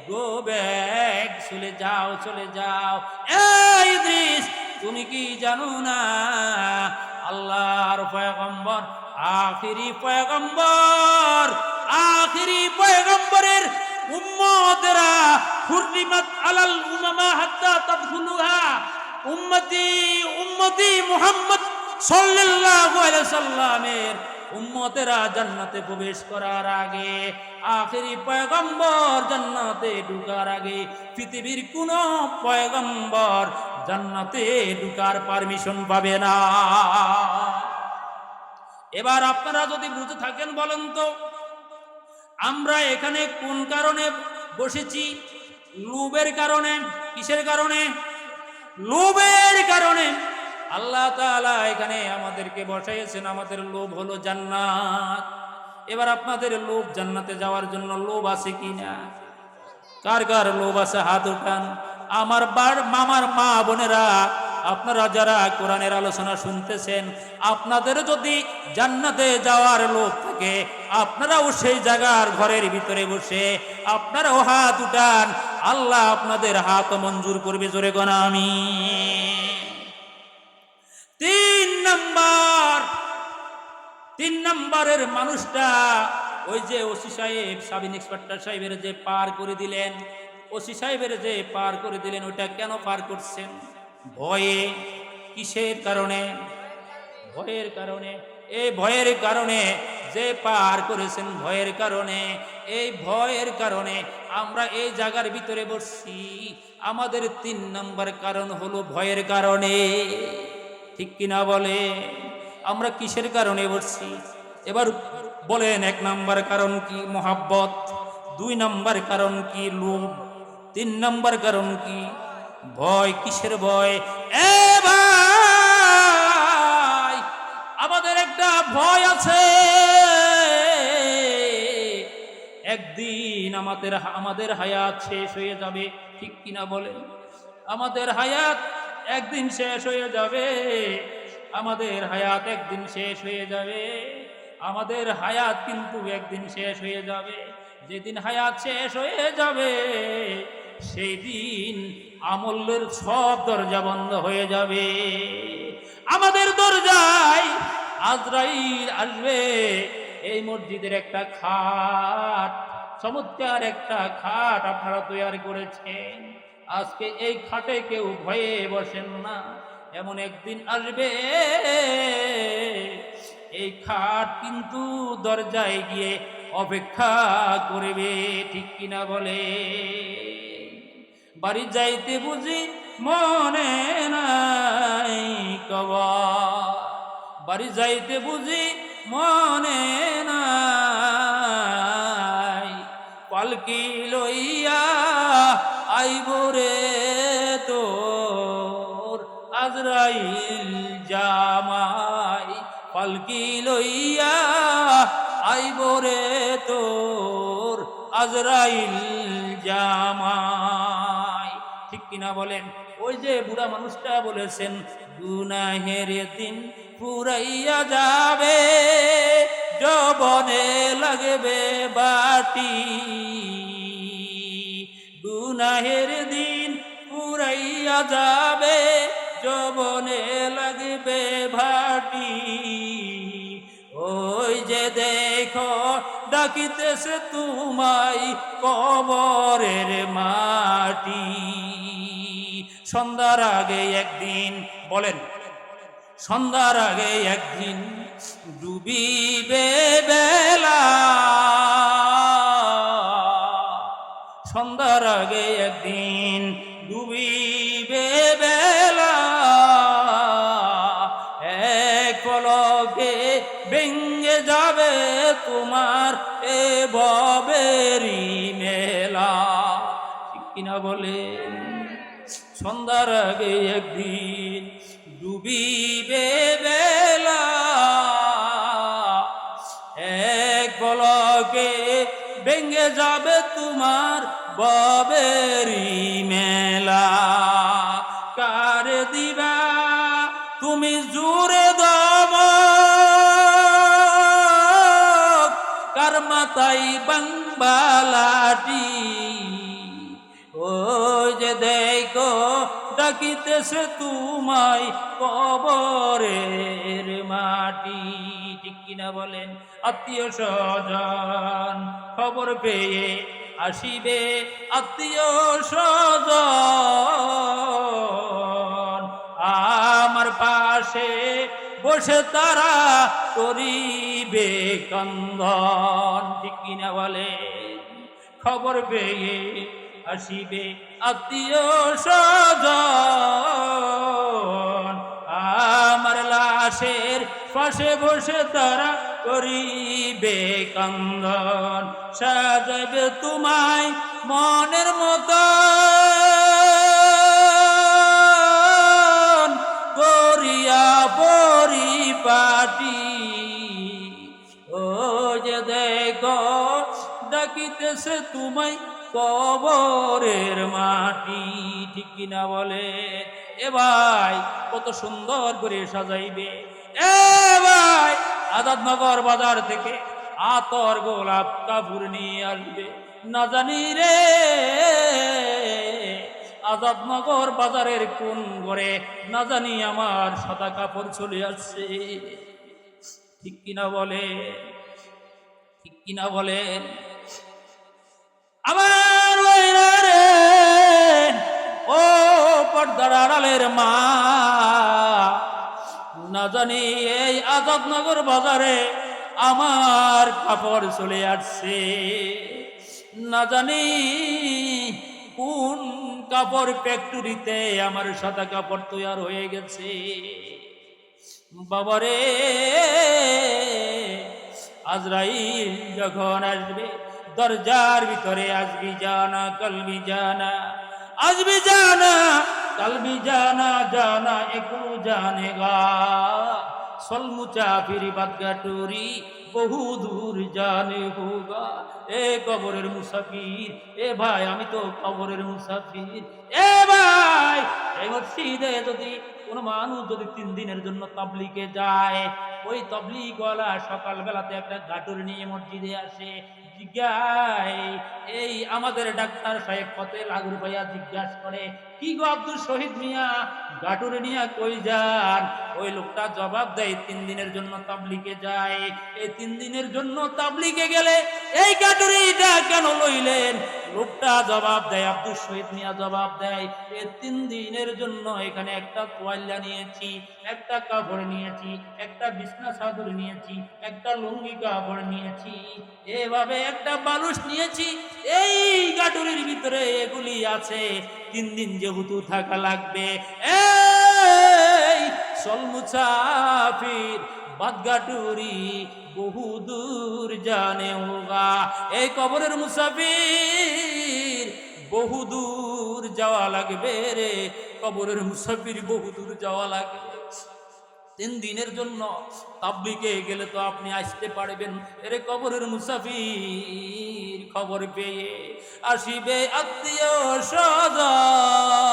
গো ব্যাক, চলে যাও, চলে যাও। এই ইদ্রিস, তুমি কি জানো না আল্লাহর পয়গম্বর, আখিরি পয়গম্বর, আখিরি পয়গম্বরের উম্মতেরা হুররিমাত আলাল উমামা হাত্তা তাদখুলুহা, উম্মতি উম্মতি মুহাম্মদ সাল্লাল্লাহু আলাইহি সাল্লামের উম্মতেরা জান্নাতে প্রবেশ করার আগে, আখেরি পয়গম্বর জান্নাতে ঢুকার আগে পৃথিবীর কোন পয়গম্বর জান্নাতে ঢুকার পারমিশন পাবে না। এবার আপনারা যদি বুঝে থাকেন বলেন তো, আমরা এখানে কোন কারণে বসেছি? লোভের কারণে। কিসের কারণে? লোভের কারণে আল্লাহ তাআলা এখানে আমাদেরকে বসাইয়েছেন। আমাদের লোভ হলো জান্নাত। এবার আপনাদের লোভ জান্নাতে যাওয়ার জন্য লোভ আছে কিনা? কার কার লোভ আছে হাত উঠান। আমার মামার মা বোনেরা, আপনারা যারা কোরআনের আলোচনা শুনতেছেন, আপনাদের যদি জান্নাতে যাওয়ার লোভ থাকে, আপনারাও সেই জায়গার ঘরের ভিতরে বসে আপনারাও হাত উঠান। আল্লাহ আপনাদের হাত মঞ্জুর করবে, জোরে কোন আমিন। তিন নম্বরের মানুষটা ওই যে ওসি সাহেব, সাব ইন্সপেক্টর সাহেবের যে পার করে দিলেন, ওসি সাহেবের যে পার করে দিলেন, ওইটা কেন পার করছেন? ভয়ে। কিসের কারণে? ভয়ের কারণে। এই ভয়ের কারণে যে পার করেছেন, ভয়ের কারণে। এই ভয়ের কারণে আমরা এই জায়গার ভিতরে বসছি। আমাদের 3 নম্বর কারণ হলো ভয়ের কারণে। ঠিক কিনা বলে? আমরা কিসের কারণে বসছি? এবার বলেন, 1 নম্বর কারণ কি? মোহাব্বত। 2 নম্বর কারণ কি? লোভ। 3 নম্বর কারণ কি? ভয়। কিসের ভয়? এ ভাই, আমাদের একটা ভয় আছে। একদিন আমাদের হায়াত শেষ হয়ে যাবে। ঠিক কিনা বলেন? আমাদের হায়াত একদিন শেষ হয়ে যাবে। আমাদের হায়াত একদিন শেষ হয়ে যাবে। আমাদের হায়াত কিন্তু একদিন শেষ হয়ে যাবে। যেদিন হায়াত শেষ হয়ে যাবে, সেই দিন আমলের সব দরজা বন্ধ হয়ে যাবে। আমাদের দরজায় আজরাইল আসবে। এই মসজিদের একটা খাট, চমৎকার একটা খাট আপনারা তৈরি করেছেন। আজকে এই খাটে কেউ ভয়ে বসেন না। এমন একদিন আসবে, এই খাট কিন্তু দরজায় গিয়ে অপেক্ষা করবে। ঠিক কিনা বলে? বাড়ি যাইতে বুঝি মনে নাই কবার, বাড়ি যাইতে বুঝি মনে নাই, পালকি লইয়া আইব রে তোর আজরাইল জামাই, পালকি লইয়া আইব রে তোর আজরাইল জামাই। ঠিক কিনা বলেন? ওই যে বুড়া মানুষটা বলেছেন, গুনাহের দিন ফুরাইয়া যাবে, যৌবনে লাগবে বাটি। গুনাহের দিন ফুরাইয়া যাবে, যৌবনে লাগবে ভাটি। ওই যে দেখো ডাকিতেছে তোমায় কবরের মাটি। সন্ধ্যার আগে একদিন, বলেন, সন্ধ্যার আগে একদিন ডুবিবে বেলা, সন্ধ্যার আগে একদিন ডুবিবে বেলা, এক পলকে ভেঙে যাবে তোমার এ ভবেরি মেলা। ঠিক কিনা বলে? সন্ধ্যার আগে একদিন ডুবিবে বেলা, এক পলকে ভেঙে যাবে তোমার ববেরি মেলা। কার দিবা তুমি জুড়ে দাম, কার মাথায় বাংবালাটি, ওই যে দেখো ডাকিতেছে তোমায় কবরের মাটি। ঠিক কিনা বলেন? আত্মীয় স্বজন খবর পেয়ে আসিবে, আত্মীয় স্বজন আমার পাশে বসে তারা করিবে কন্দন। ঠিক কিনা বলেন? খবর পেয়ে আসিবে আত্মীয় স্বজন আমার লাশের পাশে বসে তারা করিবে কান্দন। সাজাইবে তোমায় মনের মতো করিয়া পরিপাটি, ও যে দেখো ডাকিতেছে তোমায় কবরের মাটি। ঠিক কিনা বলে? এ ভাই কত সুন্দর করে সাজাইবে। এ ভাই আজাদনগর বাজার থেকে আতর গোলাপ কাপড় নিয়ে আসবে, না জানি রে আজাদনগর বাজারের কোন ঘরে না জানি আমার সাদা কাপড় চলে আসছে। ঠিক কিনা বলে? ঠিক কিনা বলেন? আমার রে ও পর্দার আড়ালের মা, না জানি এই আজাদনগর বাজারে আমার কাপড় চলে আসছে, না জানি কোন কাপড় ফ্যাক্টরিতে আমার সাদা কাপড় তৈরি হয়ে গেছে। বাবারে আজরাইল যখন আসবে দরজার ভিতরে আসবি জানা কলবি জানা, আসবি জানা কলবি জানা, জানা একু জানেগা सल मुसाफिर बदगाटोरी বহু দূর জানে হোগা। এ কবরের মুসাফির, এ ভাই আমি তো কবরের মুসাফির। এ ভাই এই মসজিদে যদি কোন মানুষ যদি 3 দিনের জন্য তাবলিগে যায়, ওই তাবলিগওয়ালা সকালবেলাতে একটা গাটুর নিয়ে মসজিদে আসে, জিজ্ঞায় এই আমাদের ডাক্তার সাহেব ফতে লাগুর ভাইয়া জিজ্ঞাসা করে, কি গো আব্দুল শহীদ মিয়া গাটুর নিয়া কই যান? ওই লোকটা জবাব দেয় 3 দিনের জন্য তাবলিগে যায়। এই 3 দিনের জন্য তাবলিগে গেলে এই গাটুরিটা কেন লইলেন? লোকটা জবাব দেয়, আব্দুল শহীদ মিয়া জবাব দেয়, এই 3 দিনের জন্য এখানে একটা তোয়াল্লা নিয়েছি, একটা কাপড় নিয়েছি, একটা বিছনা চাদর নিয়েছি, একটা লুঙ্গি কাপড় নিয়েছি, এভাবে একটা বালুস নিয়েছি। এই গাটুরির ভিতরে এগুলি আছে, 3 দিন যেহেতু থাকা লাগবে। এই চল মুসাফির বাদগাটুরি বহু দূর জানে হোগা। এই কবরের মুসাফির বহু দূর যাওয়া লাগবে রে, কবরের মুসাফির বহু দূর যাওয়া লাগবে। 3 দিনের জন্য তাবলিগে গেলে তো আপনি আসতে পারবেন, এরে কবরের মুসাফির খবর পেয়ে আসিবে আত্মীয় স্বজন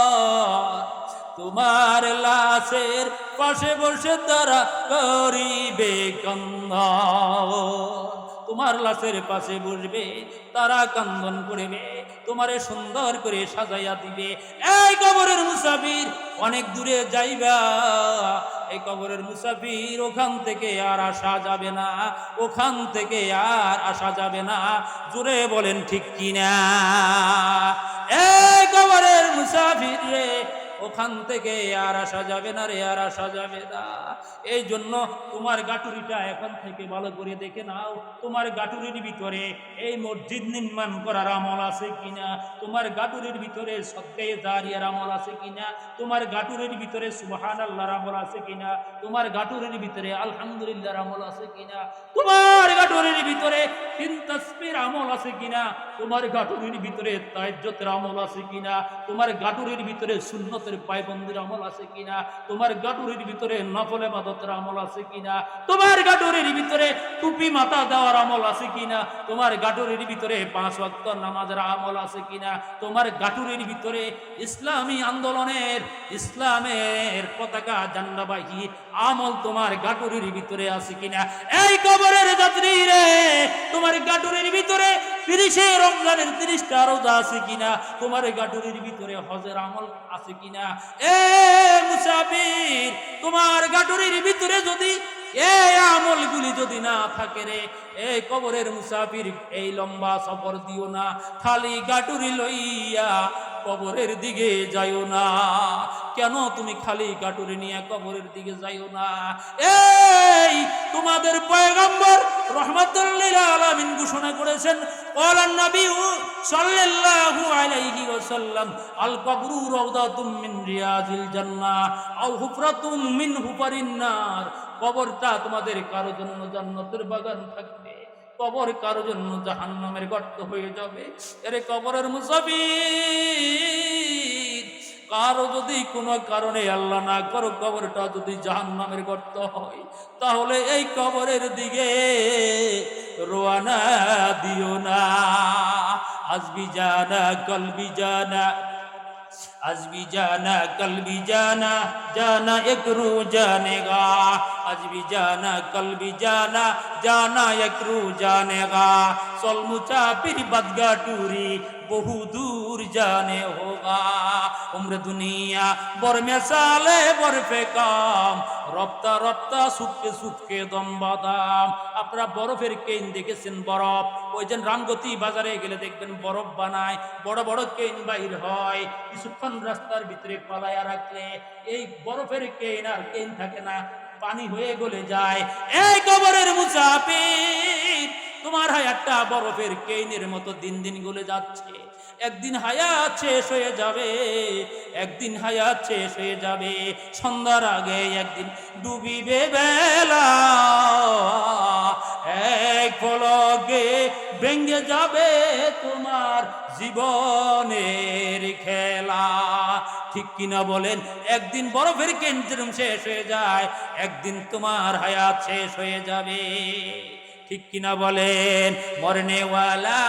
তোমার লাশের পাশে বসে তারা করিবে কান্দন। তোমার লাশের পাশে বসবে তারা কান্দন করবে, তোমারে সুন্দর করে সাজাইয়া দিবে। এই কবরের মুসাফির অনেক দূরে যাইবা, এই কবরের মুসাফির ওখান থেকে আর আসা যাবে না, ওখান থেকে আর আসা যাবে না। জোরে বলেন ঠিক কিনা? এই কবরের মুসাফির রে, ও ওখান থেকে আর আসা যাবে না রে, আর আসা যাবে না। এই জন্য তোমার গাটুরিটা এখন থেকে ভালো করে দেখে নাও, তোমার গাটুরির ভিতরে এই মসজিদ নির্মাণ করার আমল আছে কিনা, তোমার গাটুরির ভিতরে সদকায়ে জারিয়ার আমল আছে কিনা, তোমার গাটুরির ভিতরে সুবহানাল্লাহর আমল আছে কিনা, তোমার গাটুরির ভিতরে আলহামদুলিল্লাহর আমল আছে কিনা, তোমার গাটুরির ভিতরে তিন তাসবির আমল আছে কিনা, তোমার গাটুরির ভিতরে তাহাজ্জুদের আমল আছে কিনা, তোমার গাটুরির ভিতরে সুন্নতের পায়বন্দির আমল আছে কিনা, তোমার গাটুরির ভিতরে নফল ইবাদতের আমল আছে কিনা, তোমার গাটুরির ভিতরে টুপি মাথা দেওয়ার আমল আছে কিনা, তোমার গাটুরির ভিতরে 5 ওয়াক্ত নামাজের আমল আছে কিনা, তোমার গাটুরির ভিতরে ইসলামী আন্দোলনের ইসলামের পতাকা ঝান্ডাবাহী আমল তোমার গাটুরির ভিতরে আছে কিনা। এই কবরের যাত্রী রে, তোমার গাটুরির ভিতরে 30 রমজানের 30টা রোজা আছে কিনা, তোমার গাটুরির ভিতরে হজের আমল আছে কিনা। এ মুসাফির, তোমার গাটুরির ভিতরে যদি এই আমলগুলি যদি না থাকে রে, এই কবরের মুসাফির এই লম্বা সফর দিও না, খালি গাটুরি লইয়া কবরের দিকে যাইও না। কেন তুমি খালি গাটুরি নিয়ে কবরের দিকে যাইও না? এই তোমাদের পয়গম্বর রাহমাতুল লিল আলামিন ঘোষণা করেছেন, ক্বালান নবী সাল্লাল্লাহু আলাইহি ওয়াসাল্লাম, আল কবরু রাউদাতুম মিন রিয়াজিল জান্নাহ আও হুফরাতুম মিন হুফারিন নার। কবরটা তোমাদের কারো জন্য জান্নাতের বাগান থাকবে, কবর কারো জন্য জাহান্নামের গর্ত হয়ে যাবে। এর কবরের মুসাফির, কারো যদি কোনো কারণে আল্লাহ না করো কবরটা যদি জাহান্নামের গর্ত হয়, তাহলে এই কবরের দিকে রওনা দিও না। আজবি জানা কলবি জানা, আজবি জানা কলবি জানা, জানা এক রু জানেগা। আজবি জানা কলবি জানা, জানা এক রু জানেগা। চল মুসাফির বদগা টুরি, বহু দূর জানে হোগা। উমরে দুনিয়া বর মেসালে বরফে কাম, রপ্তা রপ্তা সুটকে সুটকে দম বাদাম। আপনারা বরফের কেইন দেখেছেন? বরফ ওই যে রামগতি বাজারে গেলে দেখবেন বরফ বানায়, বড় বড় কেইন বাইর হয়, কিছুক্ষণ রাস্তার ভিতরে পালায়া রাখলে এই বরফের কেইন আর কেইন থাকে না, পানি হয়ে গলে যায়। এই কবরের মুসাফির, তোমার হায়াতটা বরফের কেইনের মতো দিন দিন গলে যাচ্ছে। একদিন হায়াত শেষ হয়ে যাবে, একদিন হায়াত শেষ হয়ে যাবে। সন্ধ্যার আগে একদিন ডুবিবে বেলা, এক পলকে ভেঙে যাবে তোমার জীবনের খেলা। ঠিক কিনা বলেন? একদিন বরফের কেন্দ্র শেষ হয়ে যায়, একদিন তোমার হায়াত শেষ হয়ে যাবে। ঠিক কিনা বলেন? মরনে ওয়ালা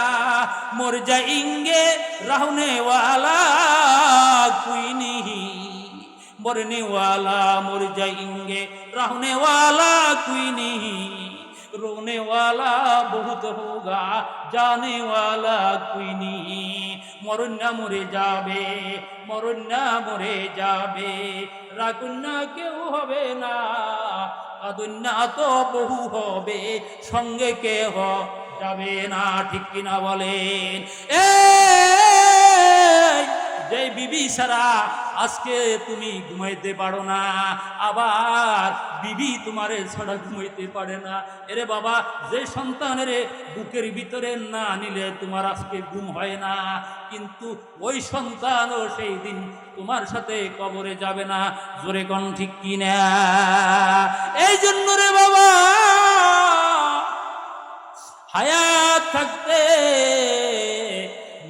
মর যাएंगे, रहने वाला कोई नहीं। मरने वाला मर जाएंगे, रहने वाला कोई नहीं। रोने वाला बहुत होगा, जाने वाला कोई नहीं। মরণ না মরে যাবে, মরণ না মরে যাবে, রাগুন না কেউ হবে না, কাঁদুন্না তো বহু হবে, সঙ্গে কেহ যাবে না। ঠিক কিনা বলেন? যে বিবি সারা আজকে তুমি ঘুমাইতে পারো না, আবার বিবি তোমারে ছাড়া ঘুমাইতে পারে না। এরে বাবা, যে সন্তানের বুকের ভিতরে না নিলে তোমার আজকে ঘুম হয় না, কিন্তু ওই সন্তানও সেই দিন তোমার সাথে কবরে যাবে না। জোরে কোন ঠিক কিনা? এই জন্য রে বাবা, হায়াত থাকতে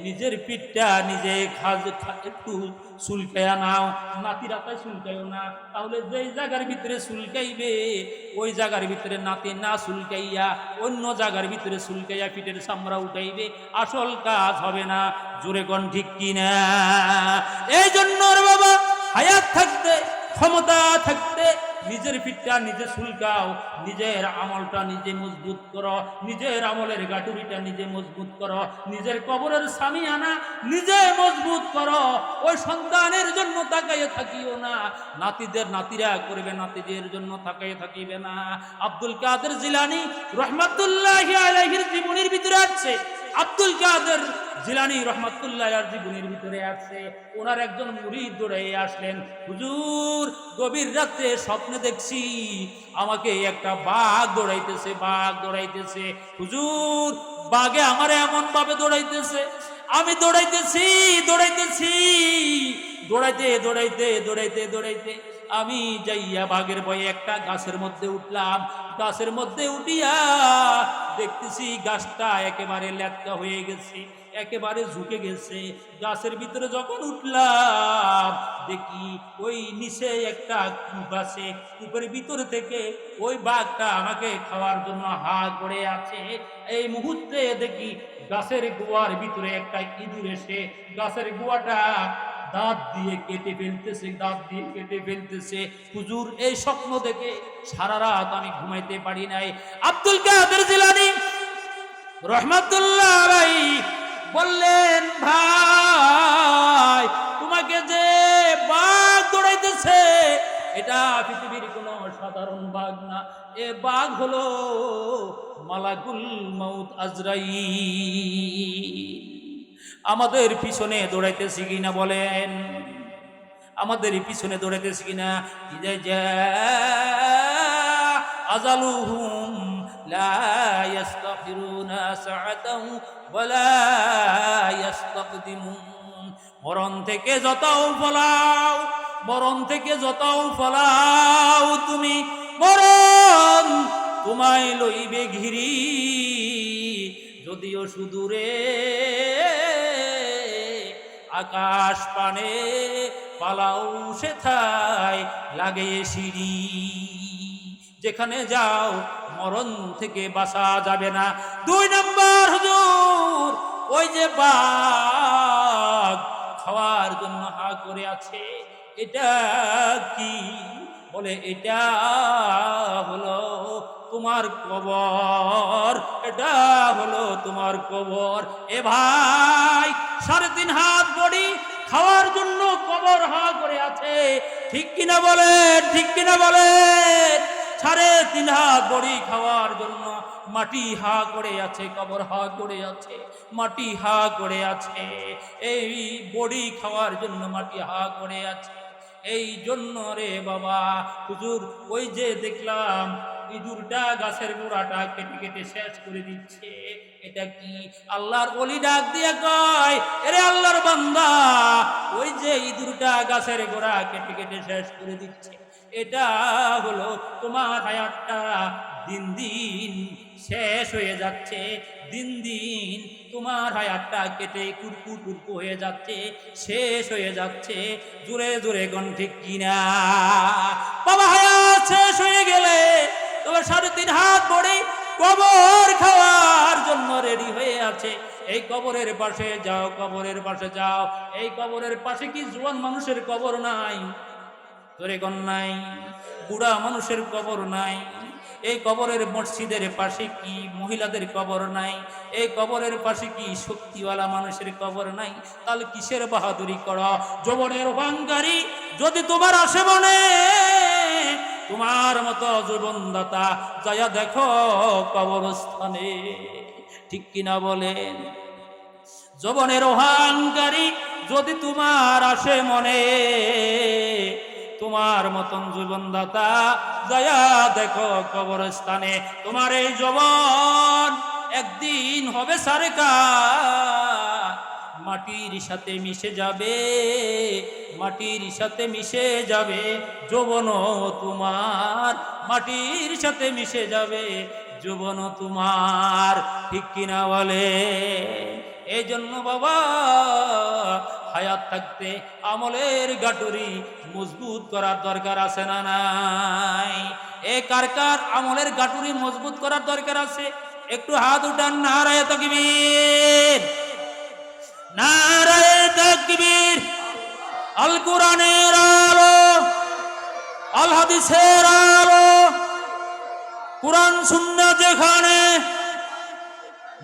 নিজের পিঠটা নিজে একটু চুলকাইয়া নাও। নাতিরা তাই চুলকাইও না, তাহলে যেই জায়গার ভিতরে চুলকাইবে ওই জায়গার ভিতরে নাতি না চুলকাইয়া অন্য জায়গার ভিতরে চুলকাইয়া পিঠের চামড়া উঠাইবে, আসল কাজ হবে না। জোরে কোন ঠিক কিনা? এই জন্য বাবা, হায়াত থাকতে, ক্ষমতা থাকতে নিজের পিঠটা নিজে চুলকাও, নিজের আমলটা নিজে মজবুত করো, নিজের আমলের গাটুরিটা নিজে মজবুত করো, নিজের কবরের সামিয়ানা নিজে মজবুত করো। ওই সন্তানের জন্য তাকাইয়ে থাকিও না, নাতিরা করবে, নাতিদের জন্য তাকাইয়ে থাকিবে না। আব্দুল কাদের জিলানী রাহমাতুল্লাহি আলাইহির জীবনীর ভিতরে আছে, আব্দুল কাদের জিলানী রাহমাতুল্লাহ আলাইহির জীবনের ভিতরে আছে, ওনার একজন মুরিদ দৌড়ে আসলেন, হুজুর গভীর রাতে স্বপ্নে দেখছি আমাকে একটা বাঘ দৌড়াইতেছে, বাঘ দৌড়াইতেছে হুজুর, বাঘে আমারে এমন ভাবে দৌড়াইতেছে, আমি দৌড়াইতেছি দৌড়াইতেছি দৌড়াইতে দৌড়াইতে দৌড়াইতে দৌড়াইতে আমি যাইয়া বাঘের ভয়ে একটা গাছের মধ্যে উঠলাম। গাছের মধ্যে উঠিয়া দেখতেছি গাছটা একেবারে লেটকা হয়ে গেছে, একেবারে ঝুঁকে গেছে। গাছের ভিতরে যখন উঠলাম দেখি ওই নিচে একটা কূপ আছে, কূপের ভিতর থেকে ওই বাঘটা আমাকে খাওয়ার জন্য হা করে আছে। এই মুহূর্তে দেখি গাছের গোয়ার ভিতরে একটা ইঁদুর এসে গাছের গোয়াটা দাঁত দিয়ে কেটে ফেলতেছে, দাঁত দিয়ে কেটে ফেলতেছে। হুজুর এই স্বপ্ন দেখে সারা রাত আমি ঘুমাইতে পারি নাই। আব্দুল কাদের জিলানী রাহমাতুল্লাহ আলাইহি বললেন, ভাই তোমাকে যে বাঘ দৌড়াইতেছে এটা পৃথিবীর কোনো সাধারণ বাঘ না, এ বাঘ হলো মালাকুল মউত আজরাইল। আমাদের পিছনে দৌড়াইতেছি কিনা বলেন, আমাদের পিছনে দৌড়াইতেছি কিনা? আজালুহুম লা ইস্তাগফিরুনা সাআতাও ওয়ালা ইস্তাকদিমুন। মরণ থেকে যতও ফলাও, মরণ থেকে যতও ফলাও তুমি, মরণ তোমায় লইবে ঘিরি। যদিও সুদূরে আকাশ পানে পালাও সেথায় লাগে সিঁড়ি। যেখানে যাও মরণ থেকে বাঁচা যাবে না। 2 নম্বর হুজুর, ওই যে বাঘ খাওয়ার জন্য হা করে আছে, এটা কি? বলে এটা হলো তোমার কবর, এটা হলো তোমার কবর। এ ভাই 3.5 হাত বড়ি খাওয়ার জন্য কবর হা করে আছে, ঠিক কিনা বলেন, ঠিক কিনা বলেন? 3.5 হাত বড়ি খাওয়ার জন্য মাটি হা করে আছে, কবর হা করে আছে, মাটি হা করে আছে। এই বড়ি খাওয়ার জন্য মাটি হা করে আছে। এই জন্য রে বাবা হুজুর, ওই যে দেখলাম ইঁদুরটা গাছের গোড়াটা কেটে কেটে শেষ করে দিচ্ছে, এটা কি? আল্লাহর ওলি ডাক দিয়ে কয়, এরে আল্লাহর বান্দা, ওই যে ইঁদুরটা গাছের গোড়া কেটে কেটে শেষ করে দিচ্ছে, এটা হলো তোমার হায়াতটা দিন দিন শেষ হয়ে যাচ্ছে, দিন দিন তোমার হায়াতটা কেটে কুরকু টুরকু হয়ে যাচ্ছে, শেষ হয়ে যাচ্ছে। জোরে জোরে গণ ঠিক কিনা? বাবা হায়াত শেষ হয়ে গেলে তোমার 3.5 হাত বড়ি কবর খাওয়ার জন্য রেডি হয়ে আছে। এই কবরের পাশে যাও, কবরের পাশে যাও। এই কবরের পাশে কি জোয়ান মানুষের কবর নাই? জোরে গণ নাই? বুড়া মানুষের কবর নাই? এই কবরের মসজিদের পাশে কি মহিলাদের কবর নাই? এই কবরের পাশে কি শক্তিওয়ালা মানুষের কবর নাই? তাহলে কিসের বাহাদুরি করো? যৌবনের অহংকারী যদি তোমার আসে মনে, তোমার মতো জীবনদাতা যায়া দেখো কবরস্থানে, ঠিক কিনা বলেন? যৌবনের অহংকারী যদি তোমার আসে মনে, তোমার মতন জীবনদাতা যায়া দেখো কবরস্থানে। তোমার এই যৌবন একদিন হবে সারেকার, মাটির সাথে মিশে যাবে, মাটির সাথে মিশে যাবে যৌবন তোমার, মাটির সাথে মিশে যাবে যৌবন তোমার, ঠিক কিনা বলে? এই জন্য বাবা হায়াত থাকতে আমলের গাটুরি মজবুত করার দরকার আছে না নাই? এ কার কার আমলের গাটুরি মজবুত করার দরকার আছে? একটু হাত উঠান। নারায়ে তাকবীর, নারায়ে তাকবীর। আল কোরআনের আলো, আল হাদিসের আলো, কোরআন সুন্নাহ যেখানে,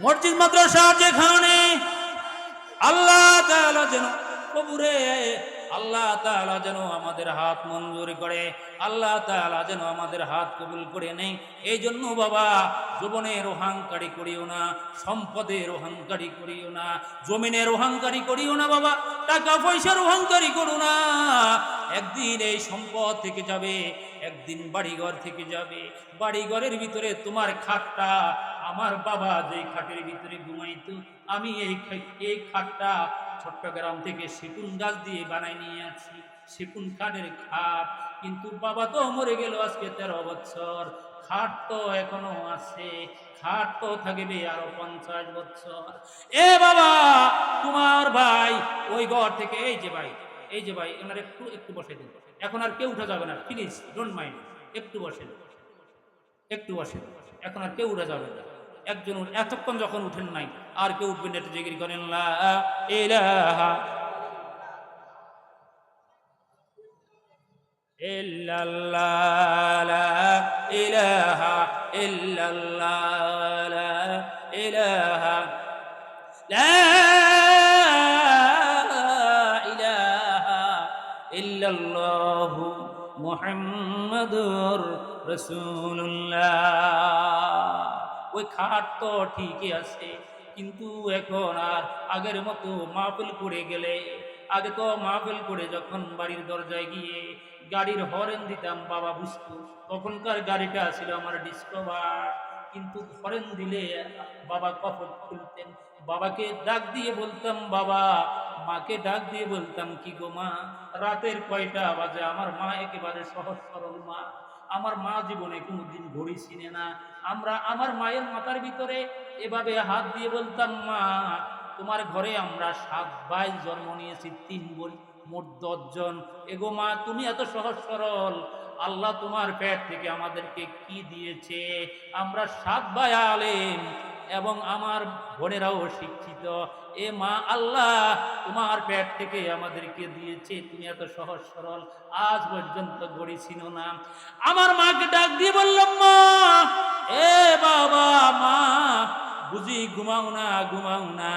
মসজিদ মাদ্রাসা যেখানে, আল্লাহ তাআলা যেন কবরে আল্লাহ তাআলা যেন আমাদের হাত মঞ্জুর করে, আল্লাহ তাআলা যেন আমাদের হাত কবুল করে নেই। এই জন্য বাবা, জীবনের অহংকারী করিও না, সম্পদের অহংকারী করিও না, জমিনের অহংকারী করিও না বাবা, টাকা পয়সার অহংকারী করো না। একদিন এই সম্পদ থেকে যাবে, একদিন বাড়িঘর থেকে যাবে। বাড়িঘরের ভিতরে তোমার খাটটা, আমার বাবা যেই খাটের ভিতরে ঘুমাইতো, আমি এই খাটটা চট্টগ্রাম থেকে সেগুন গাছ দিয়ে বানাই নিয়ে আছি, সেগুন কাঠের খাট। কিন্তু বাবা তো মরে গেল আজকে 13 বছর, খাট তো এখনো আছে, খাট তো থাকবে আরো 50 বছর। এ বাবা, তোমার ভাই ওই ঘর থেকে, এই যে ভাই, এই যে ভাই, এনার একটু একটু বসে দিন, এখন আর কেউ উঠা যাবে না, প্লিজ ডোন্ট মাইন্ড, একটু বসেন, একটু বসেন, এখন আর কেউ উঠা যাবে না। একজন এতক্ষণ যখন উঠেন নাই, আর কেউ উঠবেন না, একটু জিকির করেন লা ইলাহা ইল্লাল্লাহ, লা ইলাহা ইল্লাল্লাহ, লা ইলাহা, লা ইলাহা ইল্লাল্লাহু মুহাম্মাদুর রাসূলুল্লাহ। ওই খাট তো ঠিকই আছে, কিন্তু এখন আর আগের মতো মাহফিল করে গেলে, আগে তো মাহফিল করে যখন বাড়ির দরজায় গিয়ে গাড়ির হরেন দিতাম, বাবা বুঝতো। তখনকার গাড়িটা ছিল আমার ডিসকভার, কিন্তু হরেন দিলে বাবা কফট খুলতেন। বাবাকে ডাক দিয়ে বলতাম বাবা, মাকে ডাক দিয়ে বলতাম কি গো মা, রাতের কয়টা বাজে? আমার মা একেবারে সহজ সরল মা, আমার মা জীবনে কোনোদিন ঘড়ি চিনে না। আমার মায়ের মাথার ভিতরে এভাবে হাত দিয়ে বলতাম, মা তোমার ঘরে আমরা 7 ভাই জন্ম নিয়েছি, 3 বোন, মোট 10 জন। এগো মা, তুমি এত সহজ সরল, আল্লাহ তোমার পেট থেকে আমাদেরকে কি দিয়েছে? আমরা 7 ভাই আলেম এবং আমার বোনেরাও শিক্ষিত। এ মা, আল্লাহ তোমার পেট থেকে আমাদেরকে দিয়েছে, তুমি এত সহজ সরল, আজ পর্যন্ত ঘড়ি ছিল না। আমার মাকে ডাক দিয়ে বললাম, মা এ বাবা, মা বুঝি ঘুমাও না, ঘুমাও না?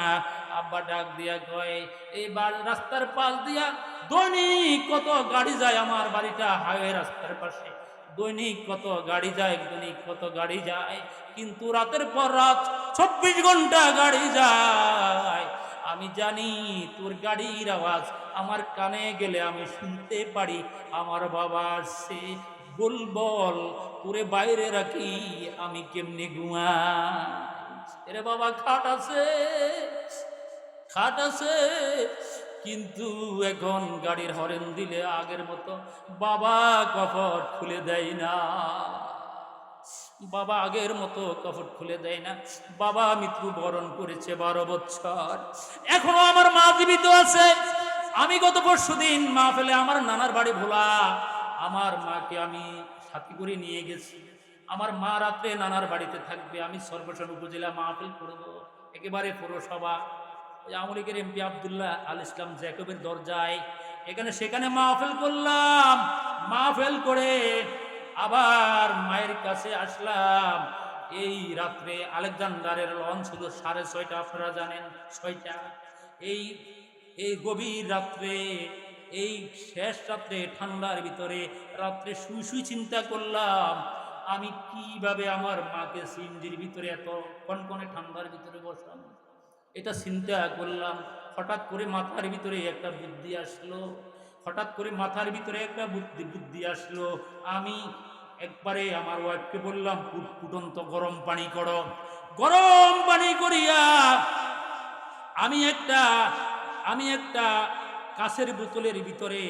আব্বা ডাক দিয়া কয়, এই রাস্তার পাশ দিয়া দৈনিক কত গাড়ি যায়, আমার বাড়িটা হাইওয়ে রাস্তার পাশে, দৈনিক কত গাড়ি যায়, দৈনিক কত গাড়ি যায়, কিন্তু রাতের পর রাত 24 ঘন্টা গাড়ি যায়। আমি জানি তোর গাড়ির আওয়াজ আমার কানে গেলে আমি শুনতে পারি। আমার বাবা আসছে, বল বল তোরে বাইরে রাখি আমি কেমনে ঘুমাই? এরে বাবা, খাট আছে, খাট আছে, কিন্তু এখন গাড়ির হরেন দিলে আগের মতো বাবা কফট খুলে দেয় না। বাবা আগের মতো কফট খুলে দেয় না। বাবা মৃত্যুবরণ করেছে 12 বছর, এখনো আমার মা জীবিত আছে। আমি গত পরশুদিন মাহফিলে, আমার নানার বাড়ি ভোলা, আমার মাকে আমি সাথী করে নিয়ে গেছি। আমার মা রাত্রে নানার বাড়িতে থাকবে, আমি সর্বশন উপজেলা মাহফিল করব, একেবারে পৌরসভা, আওয়ামী লীগের এমপি আব্দুল্লাহ আল ইসলাম জ্যাকবের দরজায়, এখানে সেখানে মাহফিল করলাম। মাহফিল করে আবার মায়ের কাছে আসলাম। এই রাত্রে আলেকজান্ডারের লঞ্চ ছিল 6:30, আপনারা জানেন 6টা। এই গভীর রাত্রে, এই শেষ রাত্রে, ঠান্ডার ভিতরে রাত্রে শুই শুই চিন্তা করলাম, আমি কিভাবে আমার মাকে সিঞ্জির ভিতরে এত কনকনে ঠান্ডার ভিতরে বসাবো। এটা চিন্তা করলাম। হঠাৎ করে মাথার ভিতরে একটা বুদ্ধি আসলো, হঠাৎ করে মাথার ভিতরে একটা বুদ্ধি আসলো। আমি একবারে আমার ওয়াইফকে বললাম, ফুটন্ত গরম পানি করো। গরম পানি করিয়া আমি একটা কাঁচের বোতলের ভিতরে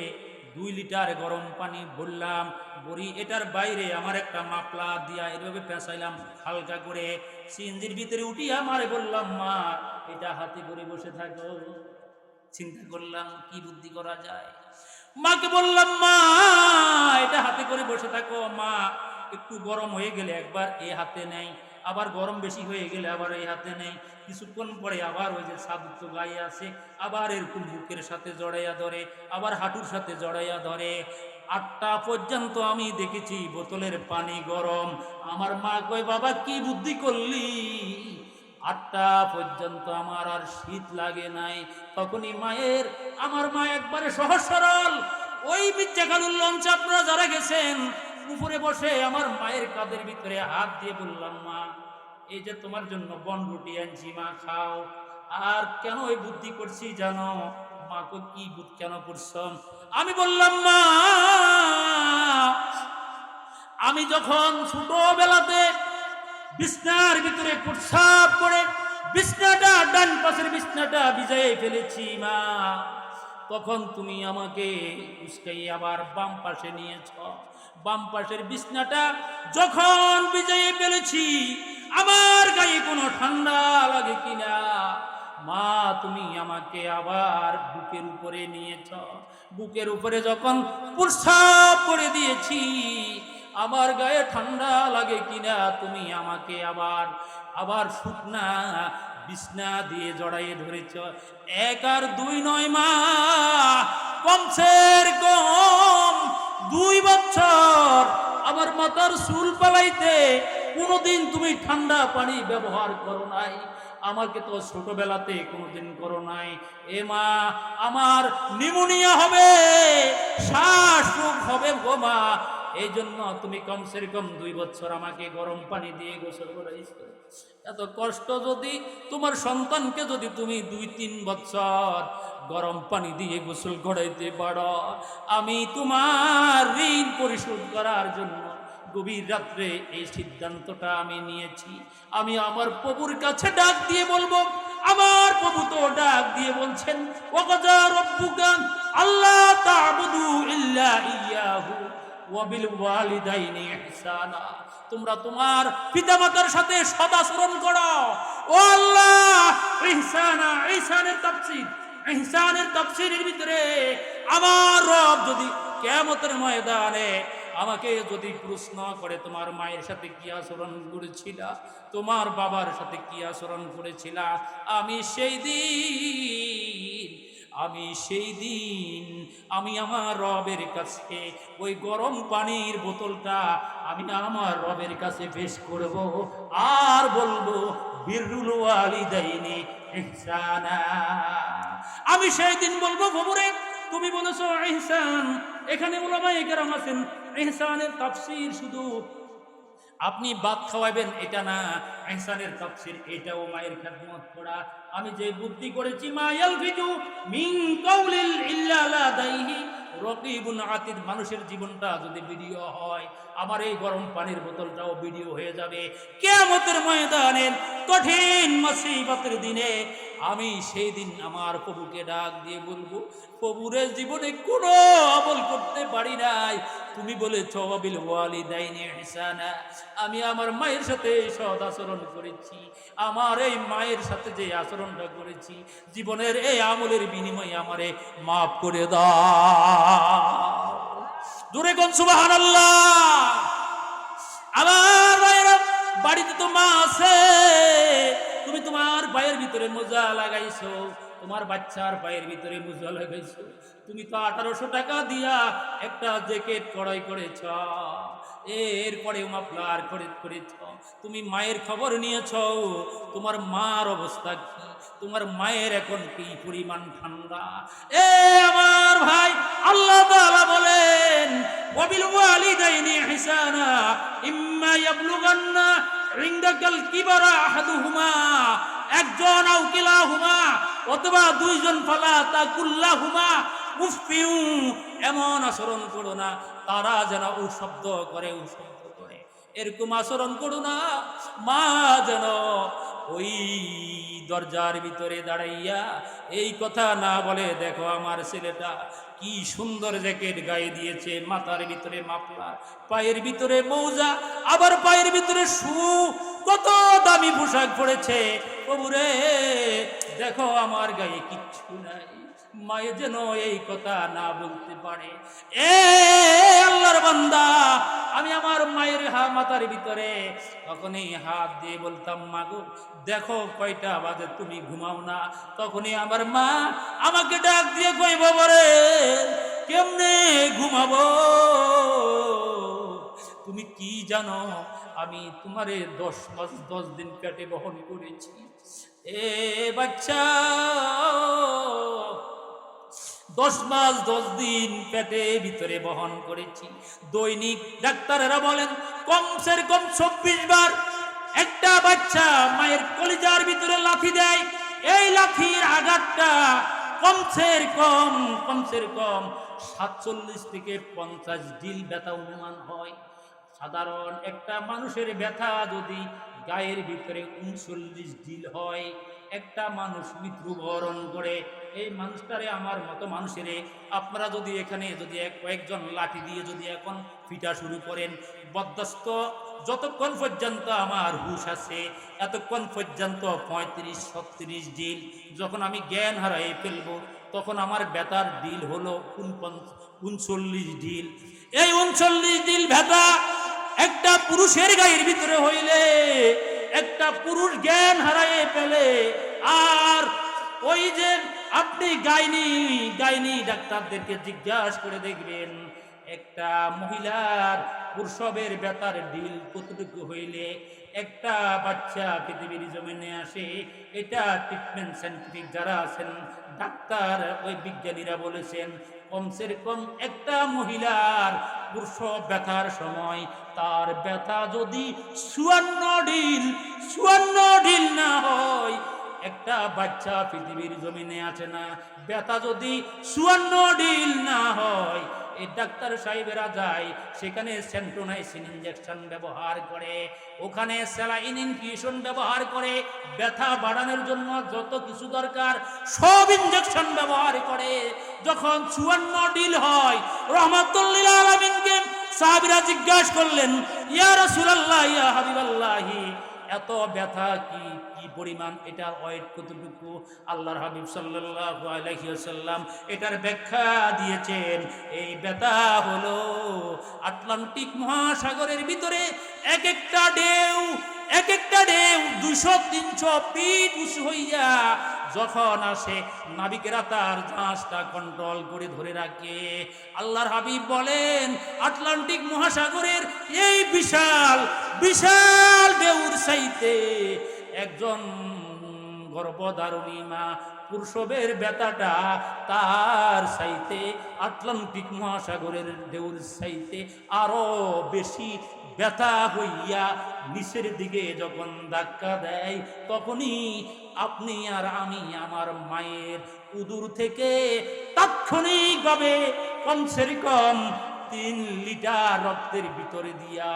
2 লিটার গরম পানি ভরলাম, ভরি এটার বাইরে আমার একটা মাপলা দিয়া এভাবে পেঁচাইলাম হালকা করে। সিএনজির ভিতরে উঠিয়া আমারে বললাম, মা এটা হাতে করে বসে থাকো। চিন্তা করলাম কি বুদ্ধি করা যায়। মাকে বললাম, মা এটা হাতে করে বসে থাকো, মা একটু গরম হয়ে গেলে একবার এ হাতে নেই, আবার গরম বেশি হয়ে গেলে আবার এই হাতে নেই, কিছুক্ষণ পরে আবার ওই যে সাদুত্ব গায়ে আসে, আবার এরকম বুকের সাথে জড়াইয়া ধরে, আবার হাঁটুর সাথে জড়াইয়া ধরে। 8টা পর্যন্ত আমি দেখেছি বোতলের পানি গরম। আমার মা কয়, বাবা কি বুদ্ধি করলি? 8টা পর্যন্ত আমার আর শীত লাগে নাই। তখনই আমার মা একবারে সহজ সরল, ওই মির্জাখানুর লঞ্চে আপনারা যারা গেছেন উপরে বসে আমার মায়ের কাঁধের ভিতরে হাত দিয়ে বললাম, মা এই যে তোমার জন্য বনরুটি আনছি, মা খাও। আর কেন ওই বুদ্ধি করছি জানো? মা কো কি বুদ্ধি কেন করছ? আমি বললাম, মা আমি যখন ছোটবেলাতে বিছনার ভিতরে প্রস্রাব করে বিছনাটা ডান পাশের বিছনাটা ভিজিয়ে ফেলেছি মা, তখন তুমি আমাকে উস্কাই আবার বাম পাশে নিয়েছ। বাম পাশের বিছনাটা যখন ভিজিয়ে ফেলেছি আমার গায়ে কোনো ঠান্ডা লাগে কিনা, মা তুমি আমাকে আবার বুকের উপরে নিয়েছ। বুকের উপরে যখন প্রস্রাব করে দিয়েছি আমার গায়ে ঠান্ডা লাগে কিনা, তুমি আমাকে আবার শুকনা বিছনা দিয়ে জড়াইয়ে ধরেছ। 1 আর 2 নয় মা, কমসের কম 2 বছর আমার মাথার চুল পালাইতে কোনোদিন তুমি ঠান্ডা পানি ব্যবহার করো নাই। আমাকে তো ছোটবেলাতে কোনোদিন করো নাই। এ মা আমার নিউমোনিয়া হবে, শ্বাস রোগ হবে গো মা, এই জন্য তুমি কমসের কম 2 বছর আমাকে গরম পানি দিয়ে গোসল করাইছো। এত কষ্ট যদি তোমার সন্তানকে যদি তুমি 2-3 বছর গরম পানি দিয়ে গোসল করাইতে পারো, আমি তোমার ঋণ পরিশোধ করার জন্য গভীর রাত্রে এই সিদ্ধান্তটা আমি নিয়েছি। আমি আমার প্রভুর কাছে ডাক দিয়ে বলবো, আমার প্রভু তো ডাক দিয়ে বলছেন, ওয়াকাযা রাব্বুকা আল্লা তা'বুদু ইল্লা ইয়াহু ওয়া বিল ওয়ালিদাইনি ইহসানা, তোমরা তোমার পিতামাতার সাথে সদাচরণ করো। ও আল্লাহ, ইহসানের তাফসীরের ভিতরে আমার রব যদি কিয়ামতের ময়দানে আমাকে যদি প্রশ্ন করে তোমার মায়ের সাথে কি আচরণ করেছিলা, তোমার বাবার সাথে কি আচরণ করেছিলা, আমি সেই দিন আমি আমার রবের কাছে ওই গরম পানির বোতলটা আমি আমার রবের কাছে পেশ করব আর বলবো, বিররুল ওয়ালিদাইনি ইহসানা। আমি সেই দিন বলবো, বাবুরে তুমি বলেছো ইহসান, এখানে উলামায়ে কেরাম আছেন, ইহসানের তাফসীর শুধু আপনি ভাত খাওয়াবেন এটা না, ইহসানের তাফসীর এটাও মায়ের খেদমত করা। আমি যে বুদ্ধি করেছি, মা ইয়ালফিজু মিন কাউলিল ইল্লা লাদাইহি রকিবুন আতিদ, মানুষের জীবনটা যদি ভিডিও হয় আমার এই গরম পানির বোতলটাও ভিডিও হয়ে যাবে। কিয়ামতের ময়দানের কঠিন মুসিবতের দিনে আমি সেই দিন আমার প্রভুকে ডাক দিয়ে বলবো, প্রভুরের জীবনে কোনো আমল করতে পারি নাই, তুমি বলেছো বিল ওয়ালিদাইনি ইহসানা, আমি আমার মায়ের সাথে সৎ আচরণ করেছি, আমার এই মায়ের সাথে যে আচরণটা করেছি জীবনের এই আমলের বিনিময়ে আমারে মাফ করে দাও। জোরে কোন সুবহানাল্লাহ। আমার ভাইরা, বাড়িতে তো মা আছে, তুমি তোমার পায়ের ভিতরে মোজা লাগাইছো, তোমার বাচ্চার পায়ের ভিতরে মোজা লাগাইছো, তুমি তো 1800 টাকা দিয়া একটা জ্যাকেট ক্রয় করেছ, এরপরে মাফলার করেছ, তুমি মায়ের খবর নিয়েছ, তোমার মার অবস্থা কি, তোমার মায়ের এখন কি পরিমাণ ঠান্ডা। এ আমার ভাই, আল্লাহ তাআলা বলেন, ওয়াবিল ওয়ালিদাইনি ইহসানা ইম্মা ইয়াবলুগান্না ইনদাকাল কিবারা আহাদুহুমা, একজন আও কিলাহুমা, অথবা 2 জন, ফালা তাকুল্লাহুমা উফিউ, এমন আচরণ করো না তারা যেন ও শব্দ করে এরকম আচরণ করো না। মা যেন ওই দরজার ভিতরে দাঁড়াইয়া এই কথা না বলে, দেখো আমার ছেলেটা কি সুন্দর জ্যাকেট গায়ে দিয়েছে, মাথার ভিতরে মাফলার, পায়ের ভিতরে মৌজা, আবার পায়ের ভিতরে শু, কত দামি পোশাক পড়েছে, প্রভুরে দেখো আমার গায়ে কিচ্ছু নাই। মায়ে যেন এই কথা না বলতে পারে। এ আল্লাহর বান্দা, আমি আমার মায়ের মাথার ভিতরে তখনই হাত দিয়ে বলতাম, মা গো দেখো কয়টা বাজে, তুমি ঘুমাও না। তখনই আমার মা আমাকে ডাক দিয়ে কইব, বলে কেমনে ঘুমাবো, তুমি কি জানো আমি তোমারে 10 মাস 10 দিন পেটে বহন করেছি। এ বাচ্চা, 10 মাস 10 দিন পেটে ভিতরে বহন করেছি। দৈনিক ডাক্তারেরা বলেন কমসে কম 24 বার একটা বাচ্চা মায়ের কলিজার ভিতরে লাথি দেয়। এই লাথির আঘাতটা কমসে কম 47 থেকে 50 ডিল ব্যথা অনুমান হয়। সাধারণ একটা মানুষের ব্যথা যদি গায়ের ভিতরে 39 ডিল হয়, একটা মানুষ মৃত্যুবরণ করে। এই মানুষটারে, আমার মতো মানুষের, আপনারা যদি এখানে যদি কয়েকজন লাঠি দিয়ে যদি এখন পিটা শুরু করেন, বরদাস্ত যতক্ষণ পর্যন্ত আমার হুশ আছে এতক্ষণ পর্যন্ত 35-36 ডিল। যখন আমি জ্ঞান হারাই ফেলবো তখন আমার ব্যথার ডিল হলো 39 ডিল। এই 39 ডিল ব্যথা একটা পুরুষের গায়ের ভিতরে হইলে একটা পুরুষ জ্ঞান হারাইয়ে ফেলে। আর ওই যে আপনি গাইনি ডাক্তারদেরকে জিজ্ঞাসা করে দেখবেন, একটা মহিলার প্রসবের ব্যথার ডিল কতটুকু হইলে একটা বাচ্চা পৃথিবীর জমিনে আসে। এটা ট্রিটমেন্ট সায়েন্টিফিক যারা আছেন ডাক্তার, ওই বিজ্ঞানীরা বলেছেন কমসে কম একটা মহিলার প্রসব ব্যথার সময় তার ব্যথা যদি 54 ডিল না হয়, একটা বাচ্চা পৃথিবীর জমিনে আসে না। ব্যথা যদি 54 ডিল না হয়, এই ডাক্তার সাহেবেরা যায় সেখানে সেন্ট্রোনাইসিন ইনজেকশন ব্যবহার করে, ওখানে স্যালাইন ইনফিউশন ব্যবহার করে, ব্যথা বাড়ানোর জন্য যত কিছু দরকার সব ইনজেকশন ব্যবহার করে। যখন 54 ডিল হয়, রহমাতুল লিল আলামিনকে সাহাবীরা জিজ্ঞাসা করলেন, ইয়া রাসূলুল্লাহ, ইয়া হাবিবাল্লাহি, এত ব্যথা কি পরিমাণ, এটার ওয়েট কতটুকু? আল্লাহর হাবিব সাল্লাল্লাহু আলাইহি ওয়াসাল্লাম এটার ব্যাখ্যা দিয়েছেন। এই ব্যথা হলো আটলান্টিক মহাসাগরের ভিতরে এক একটা ঢেউ 200-300 ফিট উঁচু হইয়া যখন আসে, নাবিকেরা তার জাহাজটা কন্ট্রোল করে ধরে রাখে। আল্লাহর হাবিব বলেন, আটলান্টিক মহাসাগরের এই বিশাল ঢেউর চাইতে একজন গর্ভধারণী মা প্রসবের ব্যথাটা তার চাইতে আটলান্টিক মহাসাগরের ঢেউর চাইতে আরো বেশি ব্যথা হইয়া নিচের দিকে যখন ধাক্কা দেয়, তখনই আপনি আর আমি আমার মায়ের উদর থেকে তাৎক্ষণিকভাবে কমসে কম 3 লিটার রক্তের ভিতরে দিয়া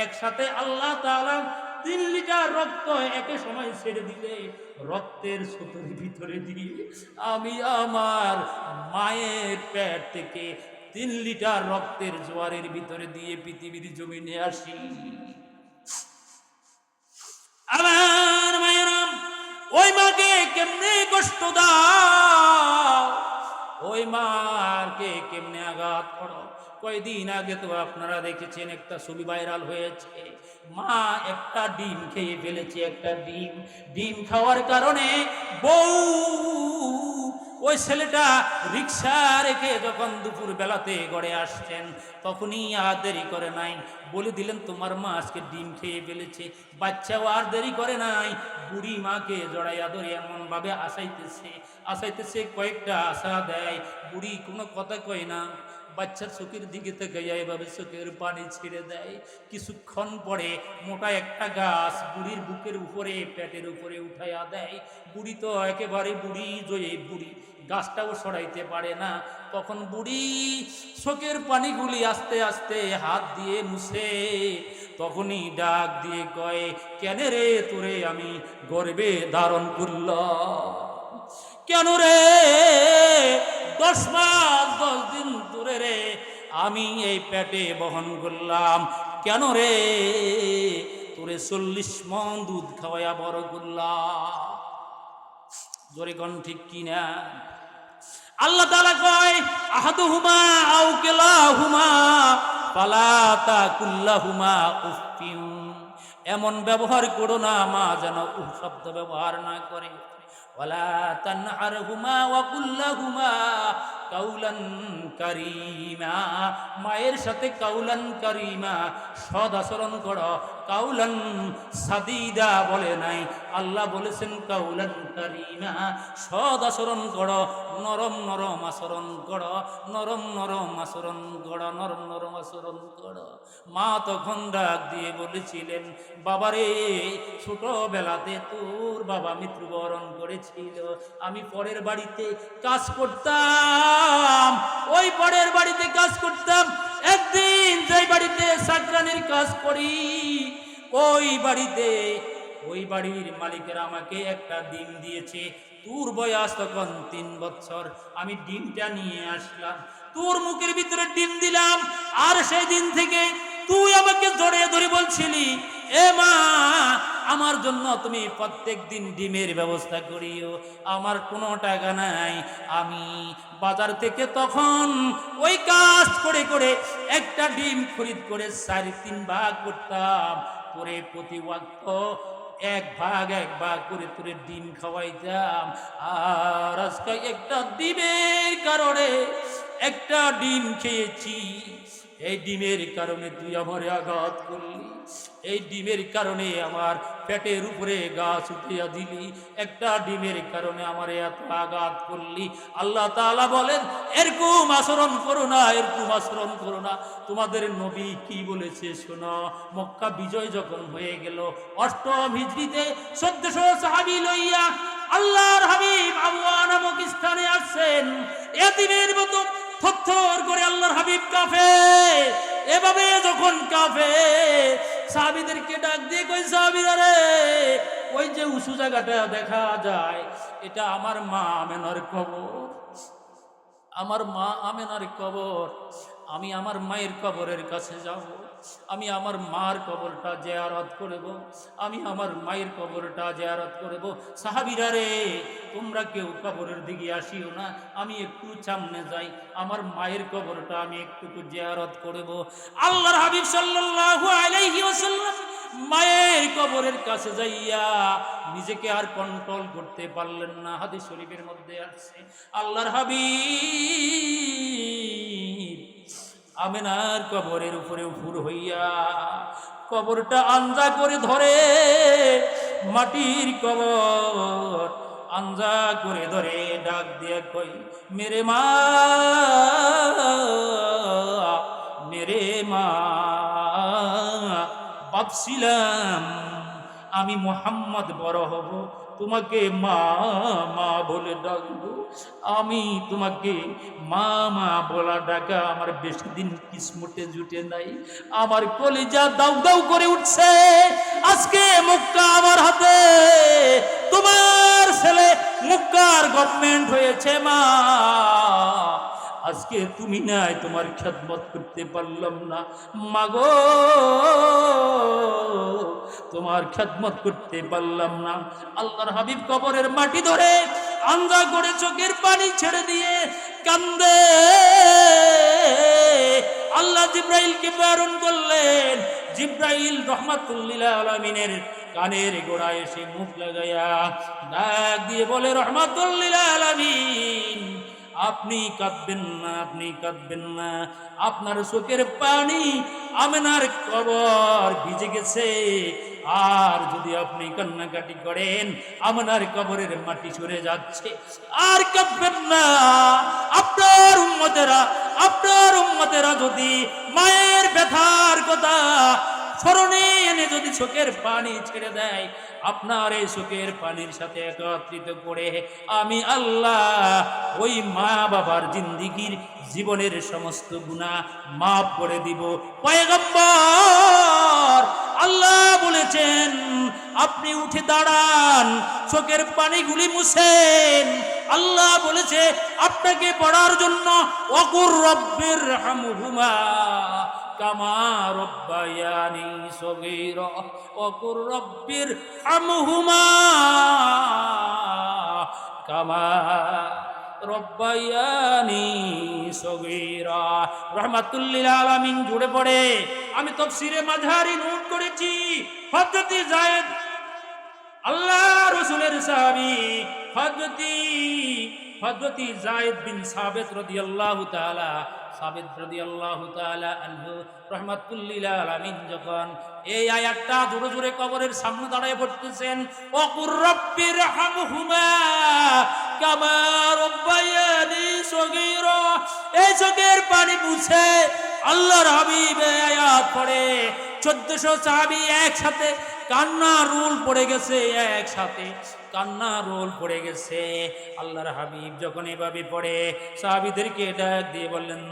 একসাথে আল্লাহ তাআলা 3 লিটার রক্ত একই সময় ছেড়ে দিলে, রক্তের স্রোতের ভিতরে দিয়ে আমি আমার মায়ের পেট থেকে 3 লিটার রক্তের জোয়ারের ভিতরে দিয়ে পৃথিবীর জমিনে আসি। আমার মায়েরা, ওই মাকে কেমনে কষ্ট দাও, ওই মাকে কেমনে আঘাত করো। কয়দিন আগে তো আপনারা দেখেছেন একটা ছবি ভাইরাল হয়েছে, মা একটা ডিম খেয়ে ফেলেছে। একটা ডিম খাওয়ার কারণে বউ, ওই ছেলেটা রিক্সা রেখে যখন দুপুর বেলাতে ঘরে আসছেন, তখনই আর দেরি করে নাই, বলে দিলেন তোমার মা আজকে ডিম খেয়ে ফেলেছে। বাচ্চাও আর দেরি করে নাই, বুড়ি মাকে জড়াইয়া ধরে এমন ভাবে আসাইতেছে, কয়েকটা আশা দেয়, বুড়ি কোনো কথা কয় না। বাচ্চার চোখের দিকে থেকে এভাবে চোখের পানি ছেড়ে দেয়। কিছুক্ষণ পরে মোটা একটা গাছ বুড়ির বুকের উপরে, পেটের উপরে উঠাইয়া দেয়। বুড়ি তো একেবারে বুড়ি গাছটাও সরাইতে পারে না। তখন বুড়ি চোখের পানিগুলি আস্তে আস্তে হাত দিয়ে মুছে, তখনই ডাক দিয়ে কয়, কেন রে তোরে আমি গর্ভে ধারণ করলাম, কেন রে 10 মাস 10 দিন তোরে রে আমি এই পেটে বহন করলাম, কেন রে তোরে 40 মণ দুধ খাওয়াইয়া বড় করলাম। জোরে কোন ঠিক কিনা? আল্লাহ তাআলা কয়, আহাদুহুমা আও কিলাহুমা ফালা তাকুল্লাহুমা উফিন, এমন ব্যবহার করো না মা যেন উফ শব্দ ব্যবহার না করে। ওয়ালা তানহারহুমা ওয়া কুল্লাহুমা কাউলান কারীমা, মায়ের সাথে কাউলান কারীমা, সদ আচরণ করো। কাউলান সাদীদা বলে নাই, আল্লাহ বলেছেন কাউলান কারীমা, সদ আচরণ করো, নরম নরম আচরণ করো, নরম নরম আচরণ করো, নরম নরম আচরণ করো। মা তখন ডাক দিয়ে বলেছিলেন, বাবারে, ছোটবেলাতে তোর বাবা মৃত্যুবরণ করেছিল, আমি পরের বাড়িতে কাজ করতাম, ওই পরের বাড়িতে কাজ করতাম। একদিন যেই বাড়িতে চাকরানির কাজ করি, ওই বাড়ির মালিকের আমাকে একটা ডিম দিয়েছে। তোর বয়স তখন 3 বছর, আমি ডিমটা নিয়ে আসলাম, তোর মুখের ভিতরে ডিম দিলাম। আর সেই দিন থেকে তুই আমাকে জড়িয়ে ধরে বলছিলি, এ মা, আমার জন্য তুমি প্রত্যেক দিন ডিমের ব্যবস্থা করিও। আমার কোনো টাকা নাই, আমি বাজার থেকে তখন ওই কাজ করে করে একটা ডিম খরিদ করে 4-3 ভাগ করতাম, করে প্রতি ওয়াক্ত 1 ভাগ করে তোরে ডিম খাওয়াইতাম। আর আজকে একটা ডিমের কারণে, একটা ডিম খেয়েছি, এই ডিমের কারণে তুই আমারে আঘাত করলি, এই ডিমের কারণে আমার পেটের উপরে গাছ উঠিয়া দিলি, একটা ডিমের কারণে আমারে এত আঘাত করলি। আল্লাহ তাআলা বলেন, এরকম আচরণ করো না, এরকম আচরণ করো না। তোমাদের নবী কি বলেছে শোনো। মক্কা বিজয় যখন হয়ে গেল, 8ম হিজরিতে 1400 সাহাবী লইয়া আল্লাহর হাবিব আবওয়া নামক স্থানে আসছেন। এতিমের মতো থরথর করে আল্লাহর হাবিব কাঁপে। এভাবে যখন কাঁপে, সাহাবীদেরকে ডাক দিয়ে কই, সাহাবীরা রে, ওই যে উঁচু জায়গাটা দেখা যায়, এটা আমার মা আমেনার কবর, আমার মা আমেনার কবর। আমি আমার মায়ের কবরের কাছে যাব, আমি আমার মার কবরটা জিয়ারত করব, আমি আমার মায়ের কবরটা জিয়ারত করব। সাহাবীরা রে, তোমরা কেউ কবরের দিকে আসিও না, আমি একটু সামনে যাই, আমার মায়ের কবরটা আমি একটু জিয়ারত করব। আল্লাহর হাবিব সাল্লাল্লাহু আলাইহি ওয়াসাল্লাম মায়ের কবরের কাছে যাইয়া নিজেকে আর কন্ট্রোল করতে পারলেন না। হাদিস শরীফের মধ্যে আছে, আল্লাহর হাবিব আমেনার কবরের উপরে উপুর হইয়া কবরটা আঞ্জা করে ধরে, মাটির কবর আঞ্জা করে ধরে ডাক দিয়ে কই, মেরে মা, মেরে মা, ভাবছিলাম আমি মুহাম্মদ বড় হব, তোমাকে মা মা বলে ডাকবো, আমি তোমাকে মা মা বলা ডাকা আমার বেশি দিন কিসমতে জুটে নাই। আমার কলিজা দাউ দাউ করে উঠছে, আজকে মক্কা আমার হাতে, তোমার ছেলে মক্কার গভর্নমেন্ট হয়েছে মা, আজকে তুমি নাই, তোমার খেদমত করতে পারলাম না মাগো, তোমার খেদমত করতে পারলাম না। আল্লাহর হাবিব কবরের মাটি ধরে আঞ্জা করে চোখের পানি ছেড়ে দিয়ে কান্দে। আল্লাহ জিব্রাইলকে প্রেরণ করলেন। জিব্রাইল রহমাতুল্লিল আলামিনের কানের গোড়ায় এসে মুখ লাগাইয়া ডাক দিয়ে বলে, রহমাতুল্লিল আলামিন, আপনি কাঁদবেন না, আপনি কাঁদবেন না, আপনার চোখের পানি আমেনার কবর ভিজে গেছে, আর যদি আপনি কান্নাকাটি করেন আমেনার কবরের মাটি সরে যাচ্ছে, আর কাঁদবেন না। আপনার উম্মতেরা যদি মায়ের ব্যথার কথা স্মরণে এনে যদি চোখের পানি ছেড়ে দেয়, আপনার এই চোখের পানির সাথে একত্রিত করে আমি আল্লাহ ওই মা বাবার জিন্দিগির জীবনের সমস্ত গুনাহ মাফ করে দিব। পয়গম্বর আল্লাহ বলেছেন, আপনি উঠে দাঁড়ান, চোখের পানিগুলি মুছেন। আল্লাহ বলেছে আপনাকে পড়ার জন্য, ওয়াকুর রব্বির হামহুমা কামা রব্বায়ানি সগীরা, ওয়াকুর রব্বির হামহুমা কামা রব্বায়ানি সগীরা। রহমাতুল্লিল আলামিন জুড়ে পড়ে। আমি তাফসীরে মাযহারি নোট করেছি, হযরত যায়েদ আল্লাহ রাসূলের সাহাবী, হযরত হযরতি যায়েদ বিন সাবিত রাদিয়াল্লাহু তাআলা আনহু রাহমাতুল লিল আলামিন যখন এই আয়াতটা জোরে জোরে কবরের সামনে দাঁড়িয়ে পড়তেছেন, ওয়াকুর রাব্বির হামহুমা কামা রাব্বায়ানি সগীরা, এই চোখের পানি মুছে আল্লাহর হাবিব এই আয়াত পড়ে 1400 সাহাবী একসাথে কান্না রোল পড়ে গেছে, একসাথে কান্না রোল পড়ে গেছে। আল্লাহর হাবিব যখন এভাবে পড়ে সাহাবীদেরকে ডাক দিয়ে বললেন,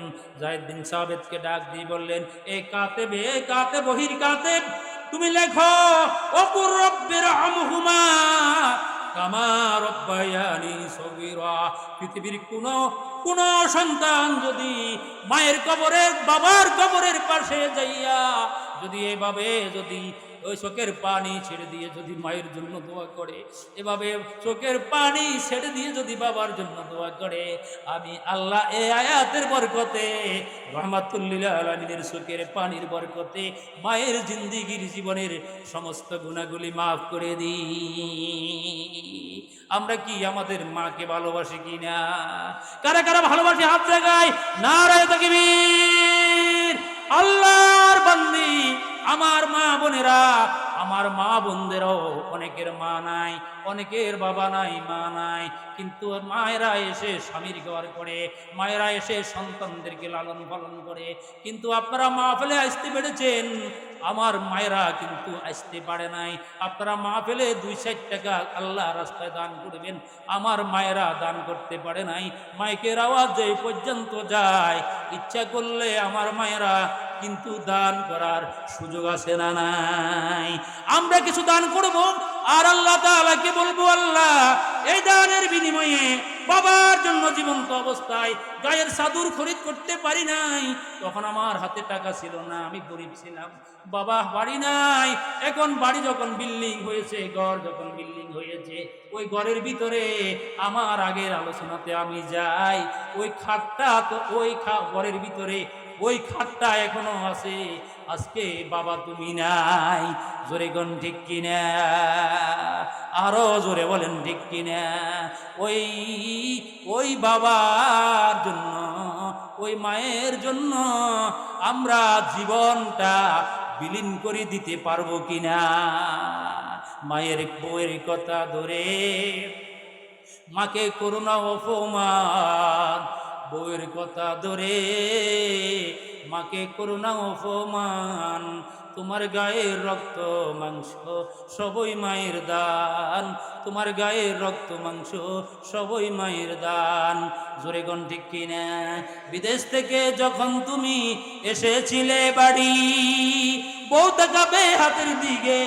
যায়েদ বিন সাবিতকে ডাক দিয়ে বললেন, এ কাতেব, এ কাতেব, বহির কাতেব, তুমি লেখো ওকুর রব্বির হামহুমা কামা রাব্বায়ানি সগীরা। পৃথিবীর কোন সন্তান যদি মায়ের কবরের, বাবার কবরের পাশে যাইয়া যদি এভাবে যদি ওই চোখের পানি ছেড়ে দিয়ে যদি মায়ের জন্য দোয়া করে, এভাবে চোখের পানি ছেড়ে দিয়ে যদি বাবার জন্য দোয়া করে, আমি আল্লাহ এই আয়াতের বরকতে, রাহমাতুল লিল আলামিনের চোখের পানির বরকতে মায়ের জিন্দেগির জীবনের সমস্ত গুনাহগুলি মাফ করে দিই। আমরা কি আমাদের মাকে ভালোবাসি কিনা? কারা কারা ভালোবাসি হাত জায়গায় নারায়ে তাকবীর। আল্লাহর বান্দি, আমার মা বোনেরা, আমার মা বোনদেরও অনেকের মা নাই, অনেকের বাবা নাই, মা নাই, কিন্তু মায়েরা এসে স্বামীর ঘর করে, মায়েরা এসে সন্তানদেরকে লালন পালন করে। কিন্তু আপনারা মাহফিলে আসতে পেরেছেন, আমার মায়েরা কিন্তু আসতে পারে নাই। আপনারা মাহফিলে 2-4 টাকা আল্লাহ রাস্তায় দান করবেন, আমার মায়েরা দান করতে পারে নাই। মাইকের আওয়াজ যে পর্যন্ত যায়, ইচ্ছা করলে আমার মায়েরা কিন্তু দান করার সুযোগ আছে না নাই? আমরা কিছু দান করব আর আল্লাহ তাআলাকে বলবো, আল্লাহ এই দানের বিনিময়ে বাবার জন্য জীবন্ত অবস্থায় গায়ের চাদর খরিদ করতে পারি নাই, তখন আমার হাতে টাকা ছিল না, আমি গরিব ছিলাম, বাবা বাড়ি নাই, এখন বাড়ি যখন বিল্ডিং হয়েছে, ঘর যখন বিল্ডিং হয়েছে, ওই ঘরের ভিতরে আমার আগের আলোচনাতে আমি যাই, ওই খাটটা তো ওই ঘরের ভিতরে ওই খাটটা এখনো আছে। আজকে বাবা তুমি নাই, জোরে গন ঠিক কিনা? আরো জোরে বলেন ঠিক কিনা? ওই বাবার জন্য, ওই মায়ের জন্য আমরা জীবনটা বিলীন করে দিতে পারবো কিনা? মায়ের বউয়ের কথা ধরে মাকে করুণা অপমান, বউয়ের কথা ধরে মাকে করুণা অপমান, তোমার গায়ের রক্ত মাংস সবই মায়ের দান, তোমার গায়ের রক্ত মাংস সবই মায়ের দান। জোরে গন ঠিক কিনা? বিদেশ থেকে যখন তুমি এসেছিলে বাড়ি, বউ তাকাবে হাতের দিকে,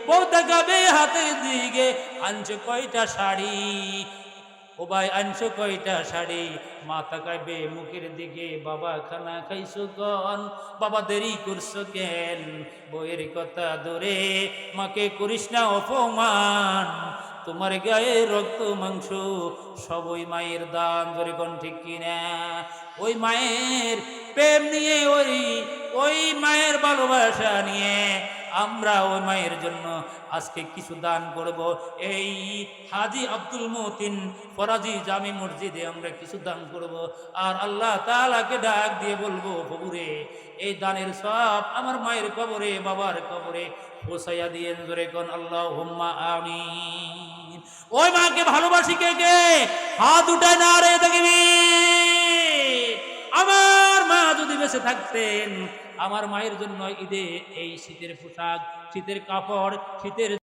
বউ তাকাবে হাতের দিকে, আনছে কয়টা শাড়ি, ও ভাই আনছো কয়টা শাড়ি, মা তাকাইবে মুখের দিকে, বাবা খানা খাইছো কন, বাবা দেরি করছো কেন? বইয়ের কথা ধরে মাকে করিস না অপমান, তোমার গায়ে রক্ত মাংস সবই মায়ের দান। জোরে কোন ঠিক কিনা? ওই মায়ের প্রেম নিয়ে, ওই মায়ের ভালোবাসা নিয়ে আমরা ওই মায়ের জন্য আজকে কিছু দান করব। এই হাজী আব্দুল মতিন ফরাজি জামি মসজিদে আমরা কিছু দান করব, আর আল্লাহ তাআলাকে ডাক দিয়ে বলবো, প্রভুরে এই দানের সব আমার মায়ের কবরে, বাবার কবরে পৌঁছাইয়া দিয়েন। জোরে কোন আল্লাহুম্মা আমিন। ওই মাকে ভালোবাসি কে কে? হাত উঠায় নারে তাকবীর। আমার মা যদি বেঁচে থাকতেন, আমার মায়ের জন্য ঈদে এই শীতের পোশাক, শীতের কাপড়, শীতের